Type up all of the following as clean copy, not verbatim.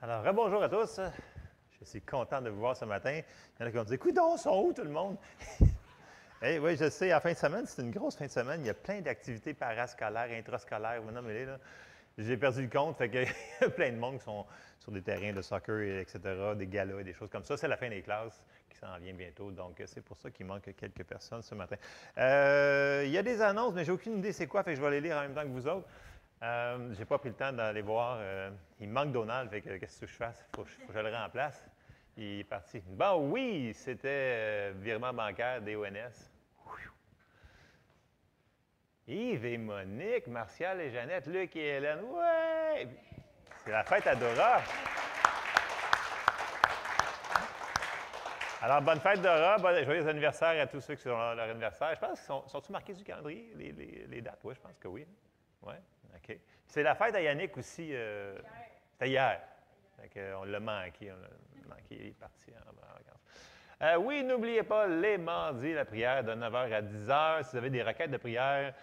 Alors, rebonjour à tous. Je suis content de vous voir ce matin. Il y en a qui vont dire, coudonc, sont où tout le monde? Hey, oui, je sais, à la fin de semaine, c'est une grosse fin de semaine. Il y a plein d'activités parascolaires, intrascolaires, vous nommez-les, là. J'ai perdu le compte, fait qu'il y a plein de monde qui sont sur des terrains de soccer, etc., des galas et des choses comme ça. C'est la fin des classes qui s'en vient bientôt, donc c'est pour ça qu'il manque quelques personnes ce matin. Il y a des annonces, mais j'ai aucune idée c'est quoi, fait que je vais les lire en même temps que vous autres. J'ai pas pris le temps d'aller voir. Il me manque Donald, fait que qu'est-ce que je fasse? Faut que je le remplace. Il est parti. Bon, oui, c'était virement bancaire, DONS. Yves et Monique, Martial et Jeannette, Luc et Hélène. Ouais! C'est la fête à Dora. Alors, bonne fête Dora, joyeux anniversaire à tous ceux qui sont leur anniversaire. Je pense qu'ils sont-ils marqués du calendrier, les dates? Oui, je pense que oui. Oui, OK. C'est la fête à Yannick aussi. C'était hier. On l'a manqué. Il est parti en vacances. Oui, n'oubliez pas, les mardis, la prière de 9h à 10h. Si vous avez des requêtes de prière,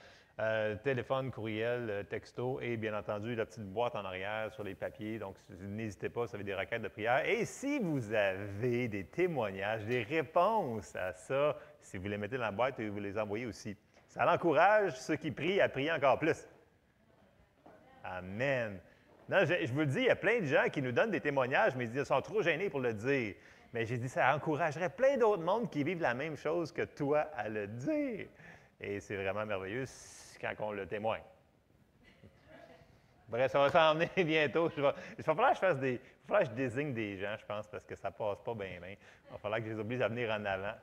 téléphone, courriel, texto et bien entendu la petite boîte en arrière sur les papiers. Donc, n'hésitez pas si vous avez des requêtes de prière. Et si vous avez des témoignages, des réponses à ça, si vous les mettez dans la boîte et vous les envoyez aussi. Ça encourage ceux qui prient à prier encore plus. Amen. Non, je vous le dis, il y a plein de gens qui nous donnent des témoignages, mais ils sont trop gênés pour le dire. Mais j'ai dit, ça encouragerait plein d'autres mondes qui vivent la même chose que toi à le dire. Et c'est vraiment merveilleux quand on le témoigne. Bref, ça va s'en venir bientôt. Il va falloir que je fasse il va falloir que je désigne des gens, je pense, parce que ça passe pas bien. Il va falloir que je les oblige à venir en avant.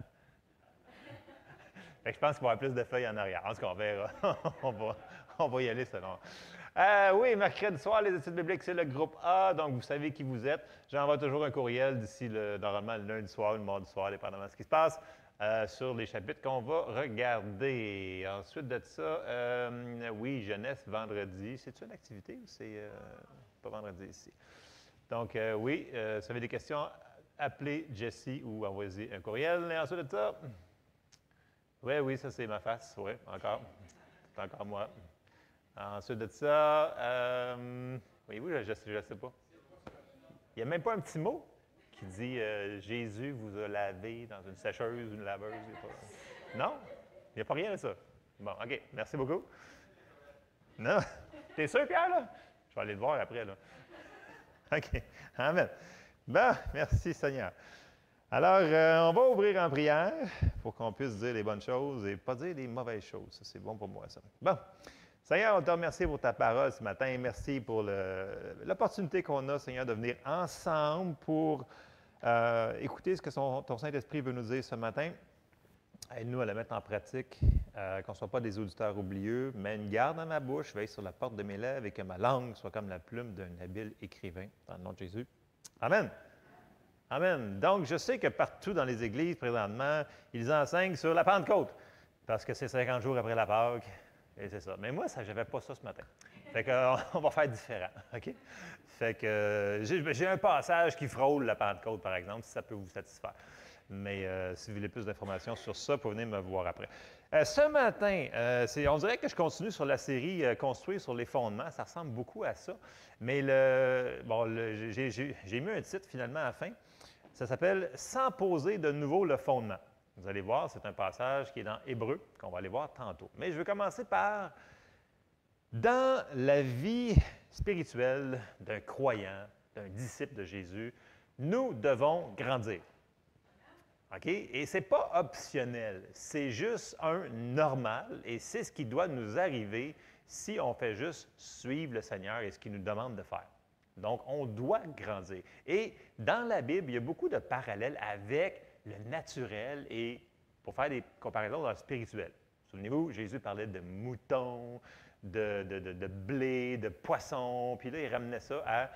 Fait que je pense qu'il va y avoir plus de feuilles en arrière. En tout cas, on verra. on va y aller selon. Oui, mercredi soir, les études bibliques, c'est le groupe A, donc vous savez qui vous êtes. J'envoie toujours un courriel d'ici, normalement, le lundi soir ou le mardi soir, dépendamment de ce qui se passe, sur les chapitres qu'on va regarder. Ensuite de ça, oui, jeunesse, vendredi. C'est-tu une activité ou c'est pas vendredi ici? Donc, oui, si vous avez des questions, appelez Jessie ou envoyez un courriel. Et ensuite de ça, oui, ça c'est ma face, oui, encore. C'est encore moi. Ensuite de ça, oui, je sais pas. Il n'y a même pas un petit mot qui dit Jésus vous a lavé dans une sécheuse, une laveuse. Non? Il n'y a pas rien de ça. Bon, OK. Merci beaucoup. Non? T'es sûr, Pierre, là? Je vais aller le voir après, là. OK. Amen. Bon, merci, Seigneur. Alors, on va ouvrir en prière pour qu'on puisse dire les bonnes choses et pas dire les mauvaises choses. Ça, c'est bon pour moi, ça. Bon. Seigneur, on te remercie pour ta parole ce matin. Merci pour l'opportunité qu'on a, Seigneur, de venir ensemble pour écouter ce que ton Saint-Esprit veut nous dire ce matin. Aide-nous à la mettre en pratique, qu'on ne soit pas des auditeurs oublieux. Mets une garde dans ma bouche, veille sur la porte de mes lèvres et que ma langue soit comme la plume d'un habile écrivain. Dans le nom de Jésus. Amen. Amen. Donc, je sais que partout dans les églises, présentement, ils enseignent sur la Pentecôte, parce que c'est 50 jours après la Pâque. Et c'est ça. Mais moi, je n'avais pas ça ce matin. Fait qu'on va faire différent, OK? Fait que j'ai un passage qui frôle la Pentecôte, par exemple, si ça peut vous satisfaire. Mais si vous voulez plus d'informations sur ça, vous pouvez venir me voir après. Ce matin, on dirait que je continue sur la série Construire sur les fondements. Ça ressemble beaucoup à ça. Mais j'ai mis un titre finalement à la fin. Ça s'appelle « Sans poser de nouveau le fondement ». Vous allez voir, c'est un passage qui est dans Hébreu, qu'on va aller voir tantôt. Mais je veux commencer par, dans la vie spirituelle d'un croyant, d'un disciple de Jésus, nous devons grandir. OK? Et ce n'est pas optionnel, c'est juste un normal et c'est ce qui doit nous arriver si on fait juste suivre le Seigneur et ce qu'il nous demande de faire. Donc, on doit grandir. Et dans la Bible, il y a beaucoup de parallèles avec le naturel et pour faire des comparaisons dans le spirituel. Souvenez-vous, Jésus parlait de moutons, de blé, de poissons, puis là, il ramenait ça à, vous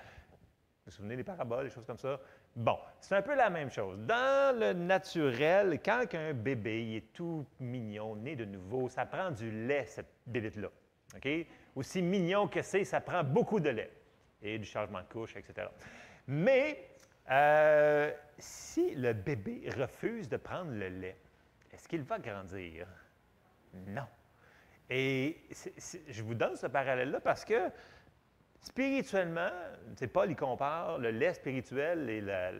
vous souvenez des paraboles, des choses comme ça? Bon, c'est un peu la même chose. Dans le naturel, quand un bébé il est tout mignon, né de nouveau, ça prend du lait, cette bébête-là. OK? Aussi mignon que c'est, ça prend beaucoup de lait et du changement de couche, etc. Mais si le bébé refuse de prendre le lait, est-ce qu'il va grandir? Non. Et je vous donne ce parallèle-là parce que Spirituellement, c'est Paul, il compare le lait spirituel et la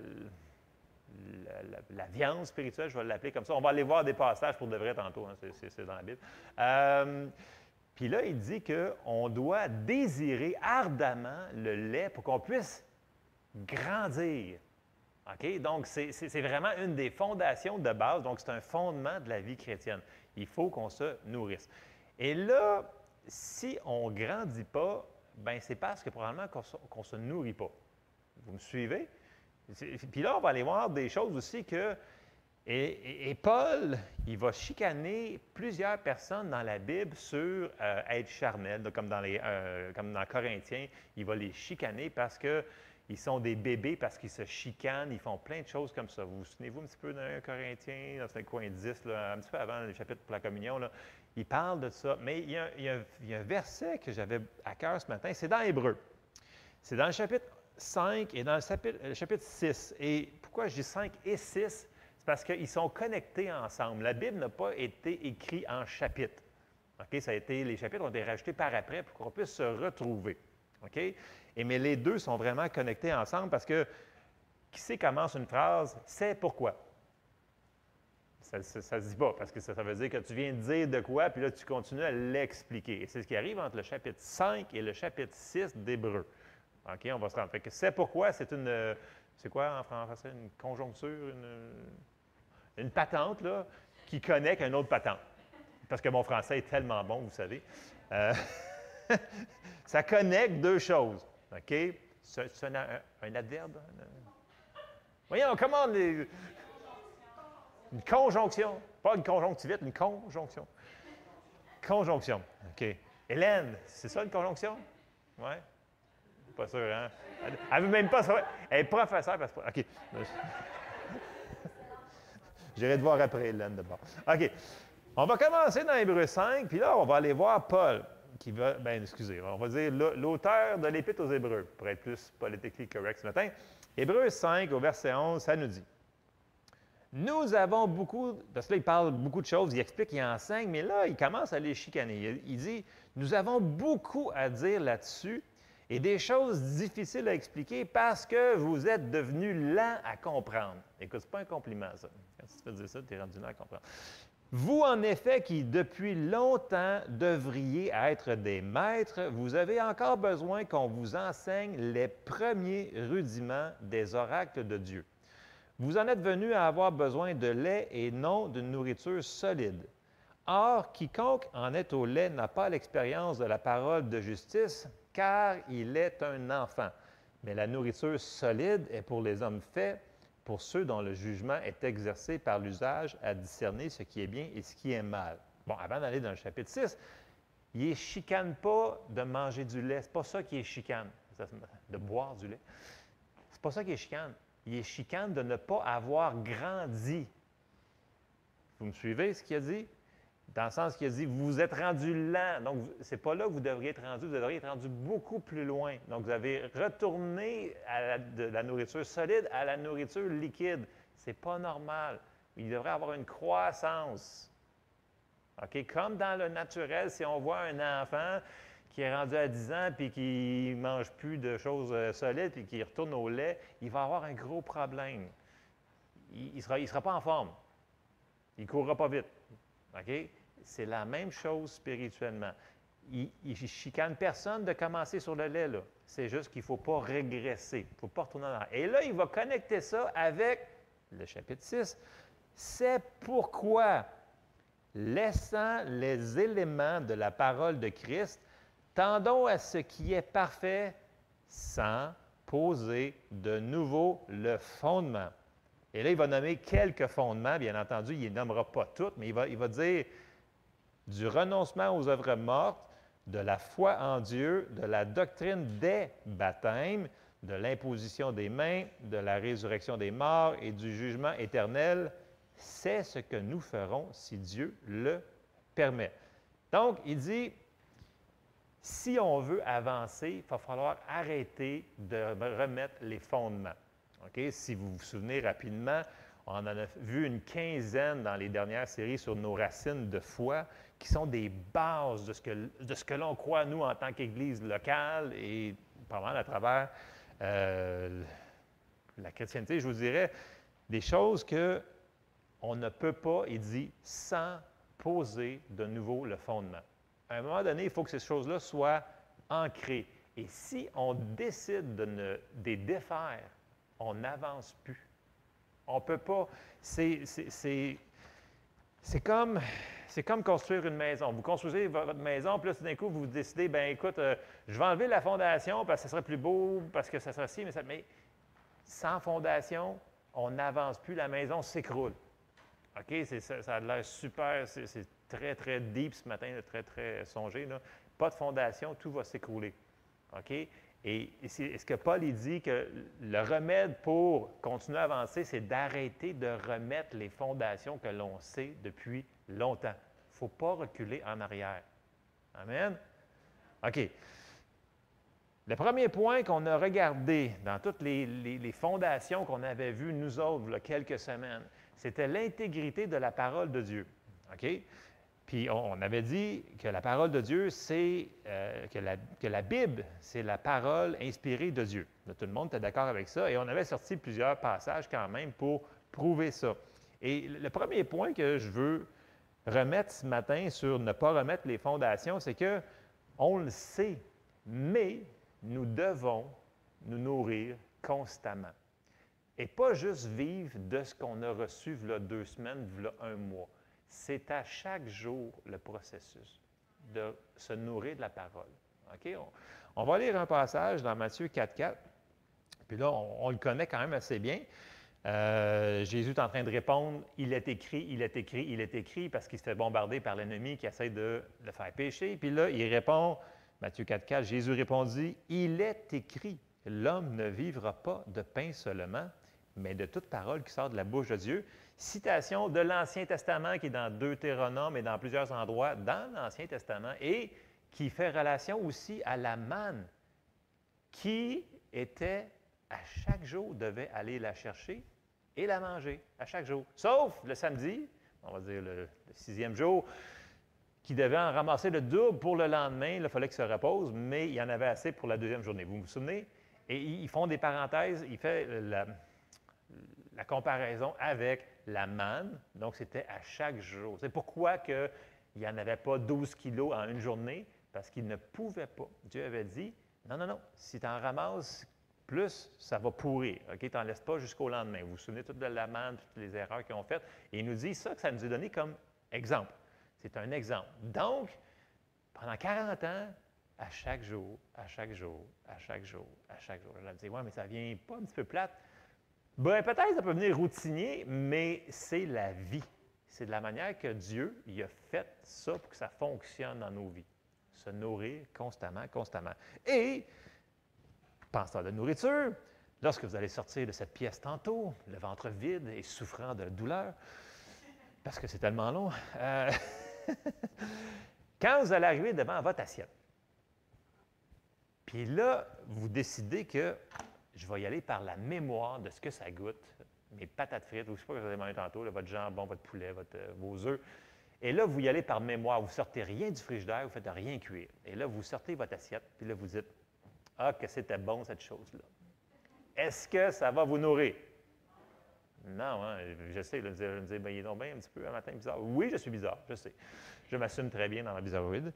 viande spirituelle, je vais l'appeler comme ça. On va aller voir des passages pour de vrai tantôt, hein, c'est dans la Bible. Puis là, il dit qu'on doit désirer ardemment le lait pour qu'on puisse grandir. OK? Donc, c'est vraiment une des fondations de base. Donc, c'est un fondement de la vie chrétienne. Il faut qu'on se nourrisse. Et là, si on ne grandit pas, bien, c'est parce que probablement qu'on ne se nourrit pas. Vous me suivez? Puis là, on va aller voir des choses aussi que... Et Paul, il va chicaner plusieurs personnes dans la Bible sur être charnel, comme dans Corinthiens, il va les chicaner parce qu'ils sont des bébés, parce qu'ils se chicanent, ils font plein de choses comme ça. Vous vous souvenez-vous un petit peu d'un Corinthien, dans le coin 10, là, un petit peu avant le chapitre pour la communion, là, il parle de ça. Mais il y a un verset que j'avais à cœur ce matin, c'est dans Hébreux. C'est dans le chapitre 5 et dans le chapitre 6. Et pourquoi je dis 5 et 6? C'est parce qu'ils sont connectés ensemble. La Bible n'a pas été écrite en chapitres. OK? Les chapitres ont été rajoutés par après pour qu'on puisse se retrouver. OK? Mais les deux sont vraiment connectés ensemble parce que qui sait commence une phrase, c'est pourquoi. Ça ne se dit pas parce que ça veut dire que tu viens de dire de quoi, puis là, tu continues à l'expliquer. Et c'est ce qui arrive entre le chapitre 5 et le chapitre 6 d'Hébreux. OK? On va se rendre. Fait que c'est pourquoi, c'est une... C'est quoi en français? Une conjoncture? Une patente, là, qui connecte une autre patente. Parce que mon français est tellement bon, vous savez. Ça connecte deux choses. OK? C'est un adverbe? Voyons, comment une conjonction. Pas une conjonctivite, une conjonction. Conjonction. OK. Hélène, c'est ça une conjonction? Oui? Pas sûr, hein? Elle ne veut même pas savoir. Elle est professeure. Parce que... OK. J'irai te voir après, Hélène, d'abord. OK. On va commencer dans Hébreux 5, puis là, on va aller voir Paul, qui va... Bien, excusez, on va dire l'auteur de l'Épître aux Hébreux, pour être plus politiquement correct ce matin. Hébreux 5, au verset 11, ça nous dit... Nous avons beaucoup... Parce que là, il parle beaucoup de choses, il explique, il enseigne, mais là, il commence à les chicaner. Il dit, nous avons beaucoup à dire là-dessus, et des choses difficiles à expliquer parce que vous êtes devenus lents à comprendre. Écoute, ce n'est pas un compliment, ça. Quand tu te fais dire ça, tu es rendu lent à comprendre. Vous, en effet, qui depuis longtemps devriez être des maîtres, vous avez encore besoin qu'on vous enseigne les premiers rudiments des oracles de Dieu. Vous en êtes venus à avoir besoin de lait et non d'une nourriture solide. Or, quiconque en est au lait n'a pas l'expérience de la parole de justice, car il est un enfant. Mais la nourriture solide est pour les hommes faits, pour ceux dont le jugement est exercé par l'usage à discerner ce qui est bien et ce qui est mal. Bon, avant d'aller dans le chapitre 6, il ne chicane pas de manger du lait. Ce n'est pas ça qui est chicane, de boire du lait. C'est pas ça qui est chicane. Il est chicane de ne pas avoir grandi. Vous me suivez ce qu'il a dit? Dans le sens qu'il a dit, vous vous êtes rendu lent. Donc, ce n'est pas là que vous devriez être rendu, vous devriez être rendu beaucoup plus loin. Donc, vous avez retourné de la nourriture solide à la nourriture liquide. Ce n'est pas normal. Il devrait avoir une croissance. OK? Comme dans le naturel, si on voit un enfant qui est rendu à 10 ans puis qui ne mange plus de choses solides puis qui retourne au lait, il va avoir un gros problème. Il ne sera pas en forme. Il ne courra pas vite. OK? C'est la même chose spirituellement. Il ne chicane personne de commencer sur le lait, là. C'est juste qu'il ne faut pas régresser. Il ne faut pas retourner en arrière. Et là, il va connecter ça avec le chapitre 6. C'est pourquoi, laissant les éléments de la parole de Christ, tendons à ce qui est parfait sans poser de nouveau le fondement. Et là, il va nommer quelques fondements, bien entendu, il ne les nommera pas toutes, mais il va dire du renoncement aux œuvres mortes, de la foi en Dieu, de la doctrine des baptêmes, de l'imposition des mains, de la résurrection des morts et du jugement éternel. C'est ce que nous ferons si Dieu le permet. Donc, il dit, si on veut avancer, il va falloir arrêter de remettre les fondements. Okay? Si vous vous souvenez rapidement, on en a vu une quinzaine dans les dernières séries sur nos racines de foi, qui sont des bases de ce que l'on croit, nous, en tant qu'Église locale et pas mal à travers la chrétienté, je vous dirais, des choses qu'on ne peut pas, il dit, sans poser de nouveau le fondement. À un moment donné, il faut que ces choses-là soient ancrées. Et si on décide de les défaire, on n'avance plus. On ne peut pas. C'est comme construire une maison. Vous construisez votre maison, puis là, tout d'un coup, vous décidez, bien, écoute, je vais enlever la fondation parce que ça serait plus beau, parce que ça serait ci, mais sans fondation, on n'avance plus, la maison s'écroule. OK? Ça a l'air super, c'est très, très deep ce matin, très, très songé. Là. Pas de fondation, tout va s'écrouler. OK? Et c'est ce que Paul il dit que le remède pour continuer à avancer, c'est d'arrêter de remettre les fondations que l'on sait depuis longtemps. Il ne faut pas reculer en arrière. Amen? OK. Le premier point qu'on a regardé dans toutes les fondations qu'on avait vues, nous autres, il y a quelques semaines, c'était l'intégrité de la parole de Dieu. OK? Puis on avait dit que la parole de Dieu, c'est que la Bible, c'est la parole inspirée de Dieu. Là, tout le monde était d'accord avec ça et on avait sorti plusieurs passages quand même pour prouver ça. Et le premier point que je veux remettre ce matin sur ne pas remettre les fondations, c'est que on le sait, mais nous devons nous nourrir constamment. Et pas juste vivre de ce qu'on a reçu il y a 2 semaines, il y a 1 mois. C'est à chaque jour le processus de se nourrir de la parole. OK? On va lire un passage dans Matthieu 4,4. Puis là, on le connaît quand même assez bien. Jésus est en train de répondre, il est écrit, il est écrit, il est écrit, parce qu'il se fait bombarder par l'ennemi qui essaie de le faire pécher. Puis là, il répond, Matthieu 4,4, Jésus répondit, il est écrit, l'homme ne vivra pas de pain seulement, mais de toute parole qui sort de la bouche de Dieu. Citation de l'Ancien Testament qui est dans Deutéronome et dans plusieurs endroits dans l'Ancien Testament et qui fait relation aussi à la manne qui était à chaque jour, devait aller la chercher et la manger à chaque jour. Sauf le samedi, on va dire le 6e jour, qui devait en ramasser le double pour le lendemain. Il fallait qu'il se repose, mais il y en avait assez pour la 2e journée. Vous vous souvenez? Et ils font des parenthèses, il fait la comparaison avec la manne, donc c'était à chaque jour. C'est pourquoi il n'y en avait pas 12 kilos en une journée, parce qu'il ne pouvait pas. Dieu avait dit, non, si tu en ramasses plus, ça va pourrir. OK? Tu n'en laisses pas jusqu'au lendemain. Vous vous souvenez toutes de la manne, toutes les erreurs qu'ils ont faites. Et il nous dit ça, que ça nous est donné comme exemple. C'est un exemple. Donc, pendant 40 ans, à chaque jour, à chaque jour, à chaque jour, à chaque jour. Je me dis, ouais, mais ça ne vient pas un petit peu plate? Bien, peut-être ça peut venir routinier, mais c'est la vie. C'est de la manière que Dieu il a fait ça pour que ça fonctionne dans nos vies. Se nourrir constamment, constamment. Et, pensant de nourriture, lorsque vous allez sortir de cette pièce tantôt, le ventre vide et souffrant de douleur, parce que c'est tellement long, quand vous allez arriver devant votre assiette, puis là, vous décidez que je vais y aller par la mémoire de ce que ça goûte, mes patates frites, ou je ne sais pas ce que vous avez mangé tantôt, là, votre jambon, votre poulet, vos œufs. Et là, vous y allez par mémoire. Vous ne sortez rien du frigidaire, vous ne faites rien cuire. Et là, vous sortez votre assiette, puis là, vous dites, « Ah, que c'était bon, cette chose-là. » Est-ce que ça va vous nourrir? Non, hein, je sais, là, vous allez me dire, « Ben, il est donc bien un petit peu un matin bizarre. » Oui, je suis bizarre, je sais. Je m'assume très bien dans ma bizarroïde.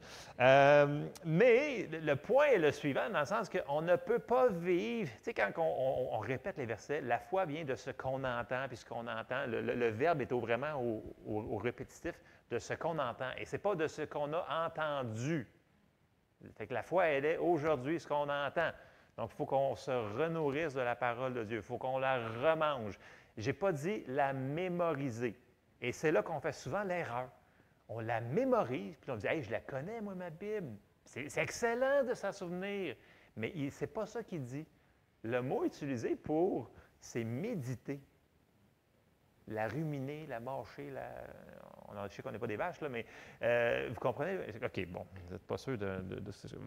Mais le point est le suivant, dans le sens qu'on ne peut pas vivre, tu sais, quand on répète les versets, la foi vient de ce qu'on entend, puis ce qu'on entend, le verbe est vraiment au répétitif de ce qu'on entend, et ce n'est pas de ce qu'on a entendu. Fait que la foi, elle est aujourd'hui ce qu'on entend. Donc, il faut qu'on se renourrisse de la parole de Dieu, il faut qu'on la remange. Je n'ai pas dit la mémoriser, et c'est là qu'on fait souvent l'erreur. On la mémorise, puis on dit « Hey, je la connais, moi, ma Bible. » C'est excellent de s'en souvenir. Mais ce n'est pas ça qu'il dit. Le mot utilisé pour, c'est méditer. La ruminer, la mâcher, je sais qu'on n'est pas des vaches, là, mais vous comprenez? OK, bon, vous n'êtes pas sûr de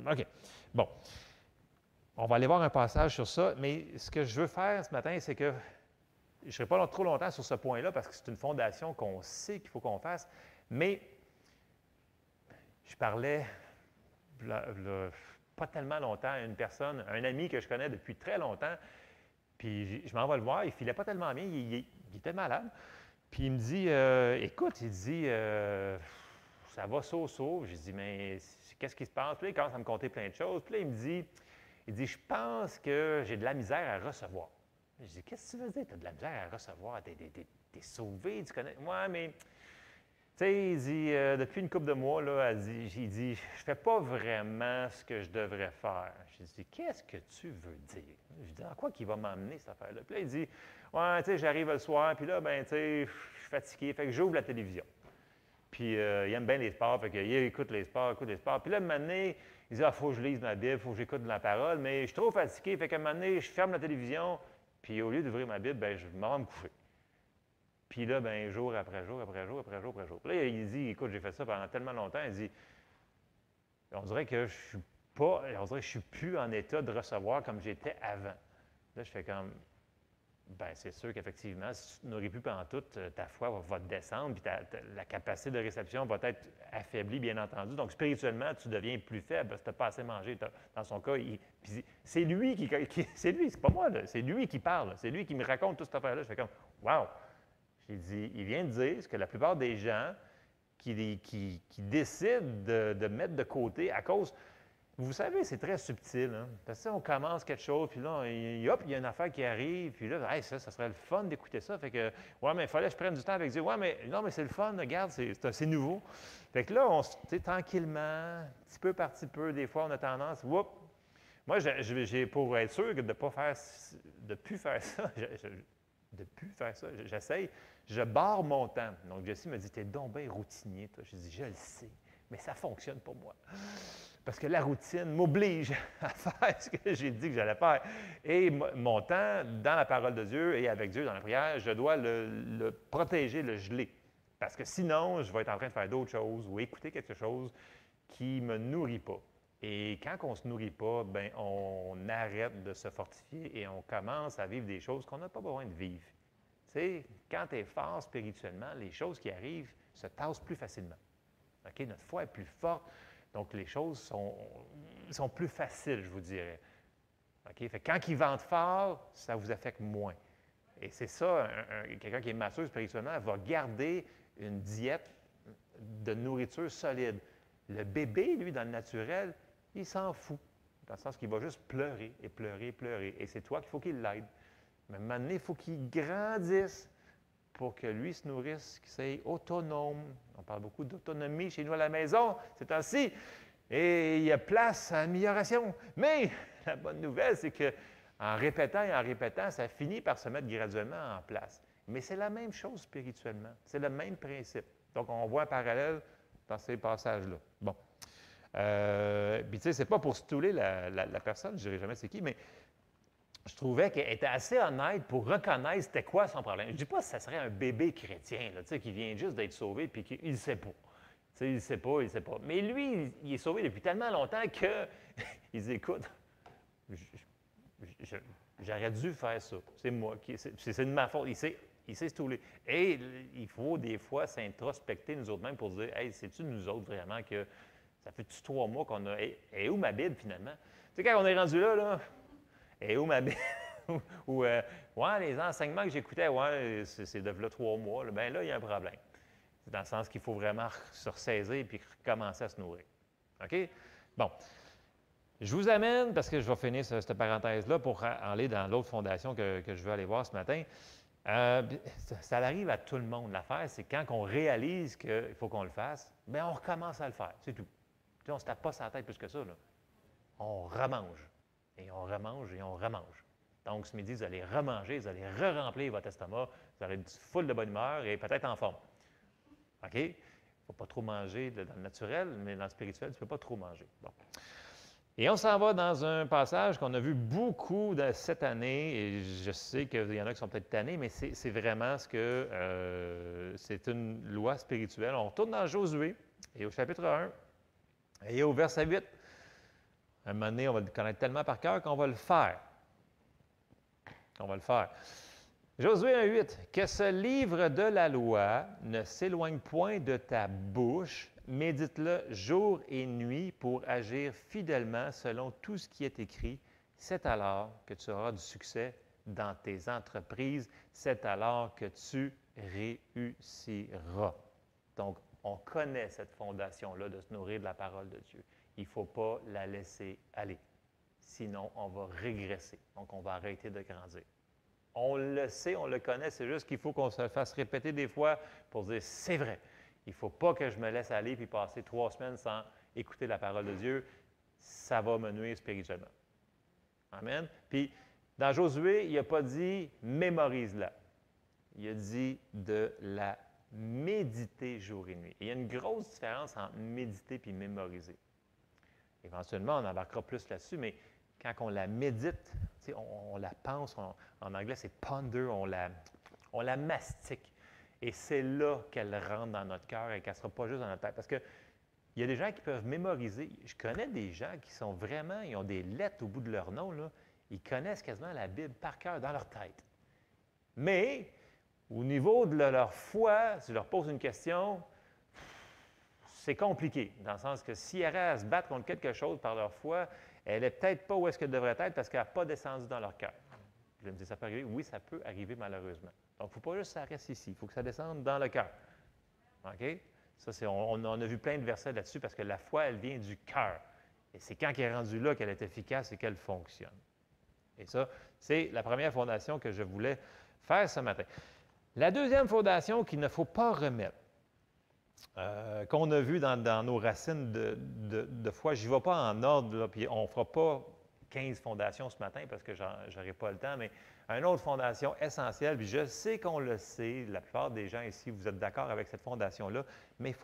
OK, bon. On va aller voir un passage sur ça, mais ce que je veux faire ce matin, c'est que je ne serai pas trop longtemps sur ce point-là, parce que c'est une fondation qu'on sait qu'il faut qu'on fasse. Mais je parlais, pas tellement longtemps une personne, un ami que je connais depuis très longtemps, puis je m'en vais le voir, il filait pas tellement bien, il était malade. Puis il me dit, écoute, il dit, ça va so-so. J'ai dit, mais qu'est-ce qui se passe? Puis là, il commence à me conter plein de choses. Puis là, il dit, je pense que j'ai de la misère à recevoir. Je dis, qu'est-ce que tu veux dire, tu as de la misère à recevoir? T'es sauvé, tu connais. Ouais, mais, tu sais, il dit, depuis une couple de mois, là, il dit, je fais pas vraiment ce que je devrais faire. Je dis, qu'est-ce que tu veux dire? Je dis, en quoi qu'il va m'emmener, cette affaire-là? Puis là, il dit, ouais, tu sais, j'arrive le soir, puis là, ben, tu sais, je suis fatigué, fait que j'ouvre la télévision. Puis il aime bien les sports, fait qu'il écoute les sports. Puis là, un moment donné, il dit, ah, faut que je lise ma Bible, il faut que j'écoute de la parole, mais je suis trop fatigué, fait qu'à un moment donné, je ferme la télévision, puis au lieu d'ouvrir ma Bible, ben, je m'en vais me coucher. Puis là, ben, jour après jour. Puis là, il dit, écoute, j'ai fait ça pendant tellement longtemps, il dit, on dirait que je suis plus en état de recevoir comme j'étais avant. Là, je fais comme, bien, c'est sûr qu'effectivement, si tu ne nourris plus pantoute, ta foi va descendre, puis la capacité de réception va être affaiblie, bien entendu. Donc, spirituellement, tu deviens plus faible parce que tu n'as pas assez mangé. Dans son cas, c'est lui c'est lui, c'est pas moi, c'est lui qui parle. C'est lui qui me raconte toute cette affaire-là. Je fais comme, wow! J'ai dit, il vient de dire ce que la plupart des gens qui décident de mettre de côté à cause. Vous savez, c'est très subtil. Hein? Parce que on commence quelque chose, puis là, hop, il y a une affaire qui arrive, puis là, hey, ça serait le fun d'écouter ça. Fait que, ouais, mais il fallait que je prenne du temps avec Dieu. Ouais, mais non, mais c'est le fun, regarde, c'est nouveau. Fait que là, tranquillement, petit peu par petit peu, des fois, on a tendance, whoop. Moi, pour être sûr de ne pas faire, de plus faire ça, j'essaye, je barre mon temps. Donc, Jessie me dit, t'es donc bien routinier, toi. Je dis, je le sais, mais ça fonctionne pour moi. Parce que la routine m'oblige à faire ce que j'ai dit que j'allais faire. Et mon temps, dans la parole de Dieu et avec Dieu dans la prière, je dois le protéger, le geler. Parce que sinon, je vais être en train de faire d'autres choses ou écouter quelque chose qui ne me nourrit pas. Et quand on ne se nourrit pas, bien, on arrête de se fortifier et on commence à vivre des choses qu'on n'a pas besoin de vivre. Tu sais, quand tu es fort spirituellement, les choses qui arrivent se tassent plus facilement. Okay? Notre foi est plus forte. Donc, les choses sont plus faciles, je vous dirais. Okay? Fait que quand il vente fort, ça vous affecte moins. Et c'est ça, quelqu'un qui est mature spirituellement va garder une diète de nourriture solide. Le bébé, lui, dans le naturel, il s'en fout. Dans le sens qu'il va juste pleurer et pleurer et pleurer. Et c'est toi qu'il faut qu'il l'aide. Mais à un moment donné, il faut qu'il grandisse pour que lui se nourrisse, qu'il soit autonome. On parle beaucoup d'autonomie chez nous à la maison, ces temps-ci. Et il y a place à amélioration. Mais la bonne nouvelle, c'est qu'en répétant et en répétant, ça finit par se mettre graduellement en place. Mais c'est la même chose spirituellement. C'est le même principe. Donc, on voit un parallèle dans ces passages-là. Bon. Puis, tu sais, c'est pas pour stouler la personne, je ne dirai jamais c'est qui, mais je trouvais qu'elle était assez honnête pour reconnaître c'était quoi son problème. Je ne dis pas que ce serait un bébé chrétien là, qui vient juste d'être sauvé et qu'il ne sait pas. Il ne sait pas. Mais lui, il est sauvé depuis tellement longtemps qu'il dit, écoute, j'aurais dû faire ça. C'est moi. C'est de ma faute. Il sait stouler. Et il faut des fois s'introspecter nous autres mêmes pour dire, hey, c'est-tu nous autres vraiment que ça fait-tu 3 mois qu'on a. Et où ma Bible finalement? Tu sais, quand on est rendu là, et où ma Bible? Ou, ouais, les enseignements que j'écoutais, ouais, c'est de là 3 mois. Là, bien là, il y a un problème. C'est dans le sens qu'il faut vraiment se ressaisir et puis recommencer à se nourrir. OK? Bon. Je vous amène, parce que je vais finir cette parenthèse-là pour aller dans l'autre fondation que je veux aller voir ce matin. Ça arrive à tout le monde. L'affaire, c'est quand on réalise qu'il faut qu'on le fasse, bien, on recommence à le faire. C'est tout. Tu sais, on ne se tape pas sur la tête plus que ça. Là. On remange. Et on remange et on remange. Donc, ce midi, vous allez remanger, vous allez re-remplir votre estomac, vous aurez une foule de bonne humeur et peut-être en forme. OK? Il ne faut pas trop manger dans le naturel, mais dans le spirituel, tu ne peux pas trop manger. Bon. Et on s'en va dans un passage qu'on a vu beaucoup cette année, et je sais qu'il y en a qui sont peut-être tannés, mais c'est vraiment ce que c'est une loi spirituelle. On retourne dans Josué, et au chapitre 1, et au verset 8. À un moment donné, on va le connaître tellement par cœur qu'on va le faire. Josué 1,8. « Que ce livre de la loi ne s'éloigne point de ta bouche, médite-le jour et nuit pour agir fidèlement selon tout ce qui est écrit. C'est alors que tu auras du succès dans tes entreprises. C'est alors que tu réussiras. Donc, on connaît cette fondation-là de se nourrir de la parole de Dieu. Il ne faut pas la laisser aller. Sinon, on va régresser. Donc, on va arrêter de grandir. On le sait, on le connaît, c'est juste qu'il faut qu'on se le fasse répéter des fois pour dire « c'est vrai ». Il ne faut pas que je me laisse aller puis passer 3 semaines sans écouter la parole de Dieu. Ça va me nuire spirituellement. Amen. Puis, dans Josué, il n'a pas dit « mémorise-la ». Il a dit de la méditer jour et nuit. Et il y a une grosse différence entre méditer et mémoriser. Éventuellement, on embarquera plus là-dessus, mais quand on la médite, on la pense, en anglais c'est ponder, on la mastique. Et c'est là qu'elle rentre dans notre cœur et qu'elle ne sera pas juste dans notre tête. Parce qu'il y a des gens qui peuvent mémoriser. Je connais des gens qui sont vraiment, ils ont des lettres au bout de leur nom, là. Ils connaissent quasiment la Bible par cœur dans leur tête. Mais, au niveau de leur foi, si je leur pose une question, c'est compliqué, dans le sens que s'ils auraient à se battre contre quelque chose par leur foi, elle n'est peut-être pas où est-ce qu'elle devrait être parce qu'elle n'a pas descendu dans leur cœur. Je vais me dire, ça peut arriver? Oui, ça peut arriver malheureusement. Donc, il ne faut pas juste que ça reste ici, il faut que ça descende dans le cœur. OK? Ça, on a vu plein de versets là-dessus parce que la foi, elle vient du cœur. Et c'est quand elle est rendue là qu'elle est efficace et qu'elle fonctionne. Et ça, c'est la première fondation que je voulais faire ce matin. La deuxième fondation qu'il ne faut pas remettre, qu'on a vu dans nos racines de foi, je n'y vais pas en ordre, là, puis on ne fera pas 15 fondations ce matin parce que je n'aurai pas le temps, mais une autre fondation essentielle, puis je sais qu'on le sait, la plupart des gens ici, vous êtes d'accord avec cette fondation-là, mais il ne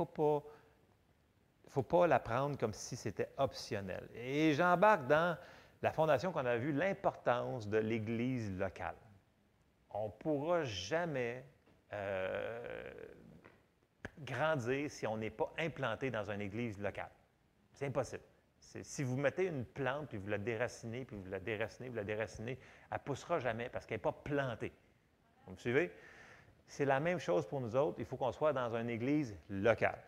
faut pas la prendre comme si c'était optionnel. Et j'embarque dans la fondation qu'on a vue, l'importance de l'Église locale. On ne pourra jamais grandir si on n'est pas implanté dans une église locale. C'est impossible. Si vous mettez une plante, puis vous la déracinez, puis vous la déracinez, vous la déracinez, elle ne poussera jamais parce qu'elle n'est pas plantée. Vous me suivez? C'est la même chose pour nous autres. Il faut qu'on soit dans une église locale.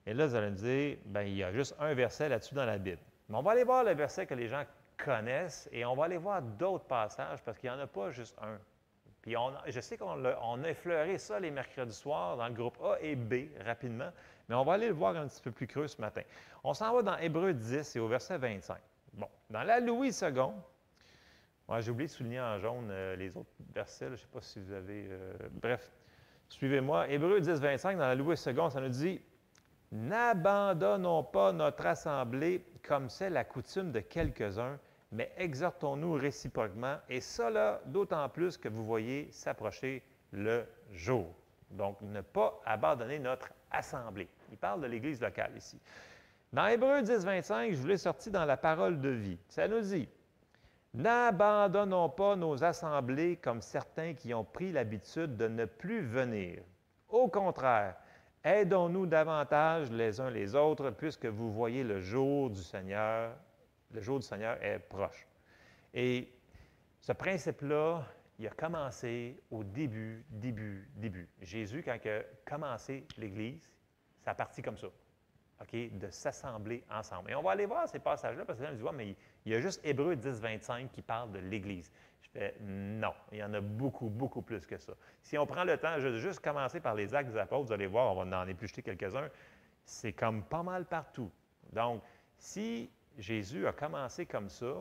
Et là, vous allez me dire, bien, il y a juste un verset là-dessus dans la Bible. Mais on va aller voir le verset que les gens connaissent et on va aller voir d'autres passages parce qu'il n'y en a pas juste un. Puis je sais qu'on a effleuré ça les mercredis soirs dans le groupe A et B rapidement, mais on va aller le voir un petit peu plus creux ce matin. On s'en va dans Hébreux 10 et au verset 25. Bon, dans la Louis II, moi j'ai oublié de souligner en jaune les autres versets, là, je ne sais pas si vous avez... bref, suivez-moi. Hébreux 10, 25, dans la Louis II, ça nous dit « N'abandonnons pas notre assemblée comme c'est la coutume de quelques-uns, mais exhortons-nous réciproquement, et cela d'autant plus que vous voyez s'approcher le jour. » Donc, ne pas abandonner notre assemblée. Il parle de l'Église locale ici. Dans Hébreux 10, 25, je vous l'ai sorti dans la parole de vie. Ça nous dit « N'abandonnons pas nos assemblées comme certains qui ont pris l'habitude de ne plus venir. Au contraire, aidons-nous davantage les uns les autres, puisque vous voyez le jour du Seigneur est proche. » Et ce principe-là, il a commencé au début. Jésus, quand il a commencé l'Église, ça a parti comme ça, OK, de s'assembler ensemble. Et on va aller voir ces passages-là, parce que là, on dit, ouais, mais il y a juste Hébreux 10, 25 qui parle de l'Église. Je fais, non, il y en a beaucoup plus que ça. Si on prend le temps de juste commencer par les Actes des Apôtres, vous allez voir, on va en éplucher quelques-uns, c'est comme pas mal partout. Donc, si Jésus a commencé comme ça,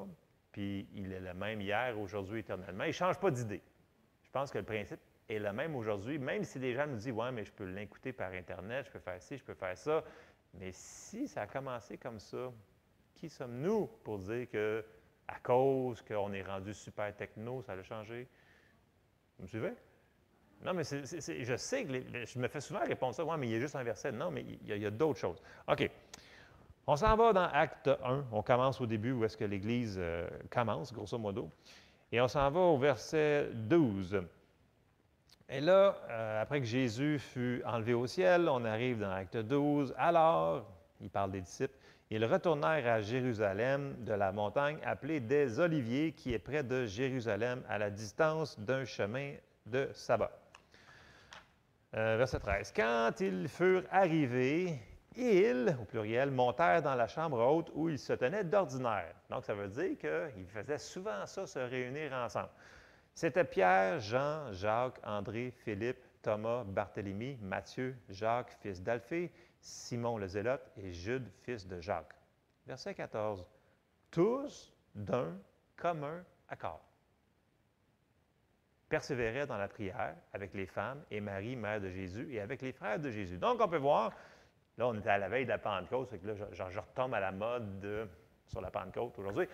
puis il est le même hier, aujourd'hui, éternellement. Il ne change pas d'idée. Je pense que le principe est le même aujourd'hui, même si des gens nous disent « Ouais, mais je peux l'écouter par Internet, je peux faire ci, je peux faire ça. » Mais si ça a commencé comme ça, qui sommes-nous pour dire qu'à cause qu'on est rendu super techno, ça a changé? Vous me suivez? Non, mais je sais que je me fais souvent répondre ça. « Ouais, mais il y a juste un verset. » Non, mais il y a d'autres choses. OK. On s'en va dans Acte 1. On commence au début où est-ce que l'Église commence, grosso modo. Et on s'en va au verset 12. Et là, après que Jésus fut enlevé au ciel, on arrive dans Acte 12. Alors, il parle des disciples, ils retournèrent à Jérusalem de la montagne appelée des Oliviers, qui est près de Jérusalem, à la distance d'un chemin de sabbat. Verset 13. Quand ils furent arrivés, Ils, au pluriel, montèrent dans la chambre haute où ils se tenaient d'ordinaire. Donc, ça veut dire qu'ils faisaient souvent ça, se réunir ensemble. C'était Pierre, Jean, Jacques, André, Philippe, Thomas, Barthélemy, Matthieu, Jacques, fils d'Alphée, Simon le Zélote et Jude, fils de Jacques. Verset 14. Tous d'un commun accord persévéraient dans la prière avec les femmes et Marie, mère de Jésus, et avec les frères de Jésus. Donc, on peut voir, là, on était à la veille de la Pentecôte, c'est que là, je retombe à la mode sur la Pentecôte aujourd'hui.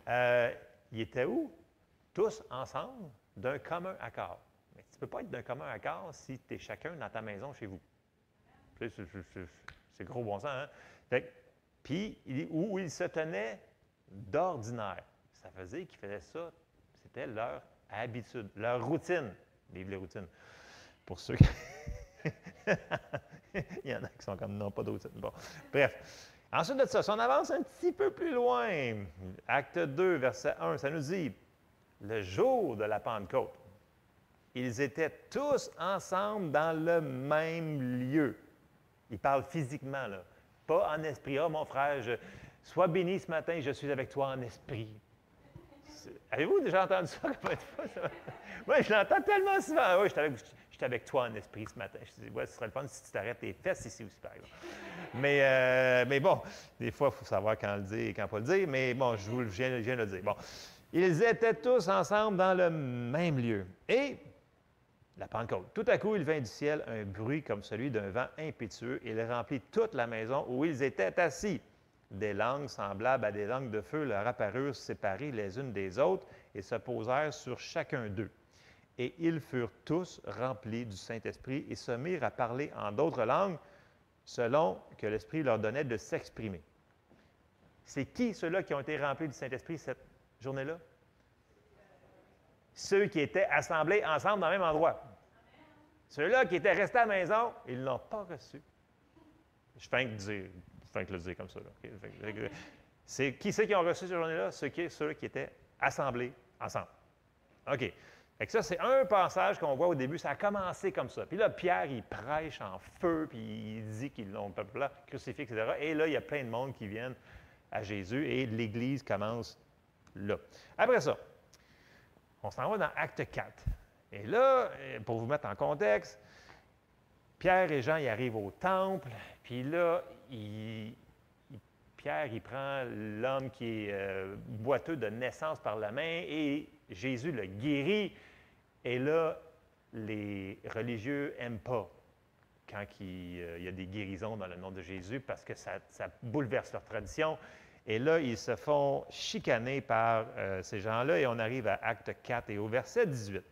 Ils étaient où? Tous ensemble, d'un commun accord. Mais tu ne peux pas être d'un commun accord si tu es chacun dans ta maison chez vous. C'est gros bon sens, hein? Puis, où ils se tenaient d'ordinaire. Ça faisait qu'ils faisaient ça, c'était leur habitude, leur routine. Vive les routines. Pour ceux qui... Il y en a qui sont comme non, pas de routine. Bon, bref. Ensuite de ça, si on avance un petit peu plus loin, acte 2, verset 1, ça nous dit, le jour de la Pentecôte, ils étaient tous ensemble dans le même lieu. Ils parlent physiquement, là. Pas en esprit. Ah, mon frère, sois béni ce matin, je suis avec toi en esprit. Avez-vous déjà entendu ça? Moi, je l'entends tellement souvent. Oui, je suis avec toi en esprit ce matin. Je dis, ouais, ce serait le fun si tu t'arrêtes tes fesses ici aussi, par exemple. Mais bon, des fois, il faut savoir quand le dire et quand pas le dire. Mais bon, je viens de le dire. Bon, ils étaient tous ensemble dans le même lieu. Et la Pentecôte. Tout à coup, il vint du ciel un bruit comme celui d'un vent impétueux et il remplit toute la maison où ils étaient assis. Des langues semblables à des langues de feu leur apparurent séparées les unes des autres et se posèrent sur chacun d'eux. Et ils furent tous remplis du Saint-Esprit et se mirent à parler en d'autres langues selon que l'Esprit leur donnait de s'exprimer. C'est qui ceux-là qui ont été remplis du Saint-Esprit cette journée-là? Ceux qui étaient assemblés ensemble dans le même endroit. Ceux-là qui étaient restés à la maison, ils ne l'ont pas reçu. Je fais que le dire comme ça. Là. C'est qui c'est qui ont reçu cette journée-là? Ceux qui étaient assemblés ensemble. OK. Fait que ça, c'est un passage qu'on voit au début. Ça a commencé comme ça. Puis là, Pierre, il prêche en feu, puis il dit qu'ils l'ont crucifié, etc. Et là, il y a plein de monde qui viennent à Jésus et l'Église commence là. Après ça, on s'en va dans Acte 4. Et là, pour vous mettre en contexte, Pierre et Jean, ils arrivent au temple, puis là, Pierre, il prend l'homme qui est boiteux de naissance par la main et Jésus le guérit. Et là, les religieux n'aiment pas quand il y a des guérisons dans le nom de Jésus parce que ça bouleverse leur tradition. Et là, ils se font chicaner par ces gens-là et on arrive à Acte 4 et au verset 18.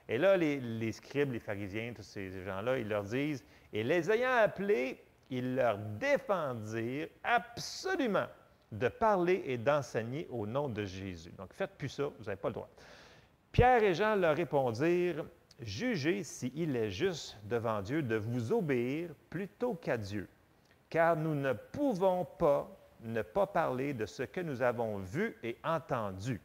Et là, les scribes, les pharisiens, tous ces gens-là, ils leur disent, et les ayant appelés, ils leur défendirent absolument de parler et d'enseigner au nom de Jésus. Donc, faites plus ça, vous n'avez pas le droit. Pierre et Jean leur répondirent, jugez s'il est juste devant Dieu de vous obéir plutôt qu'à Dieu, car nous ne pouvons pas ne pas parler de ce que nous avons vu et entendu.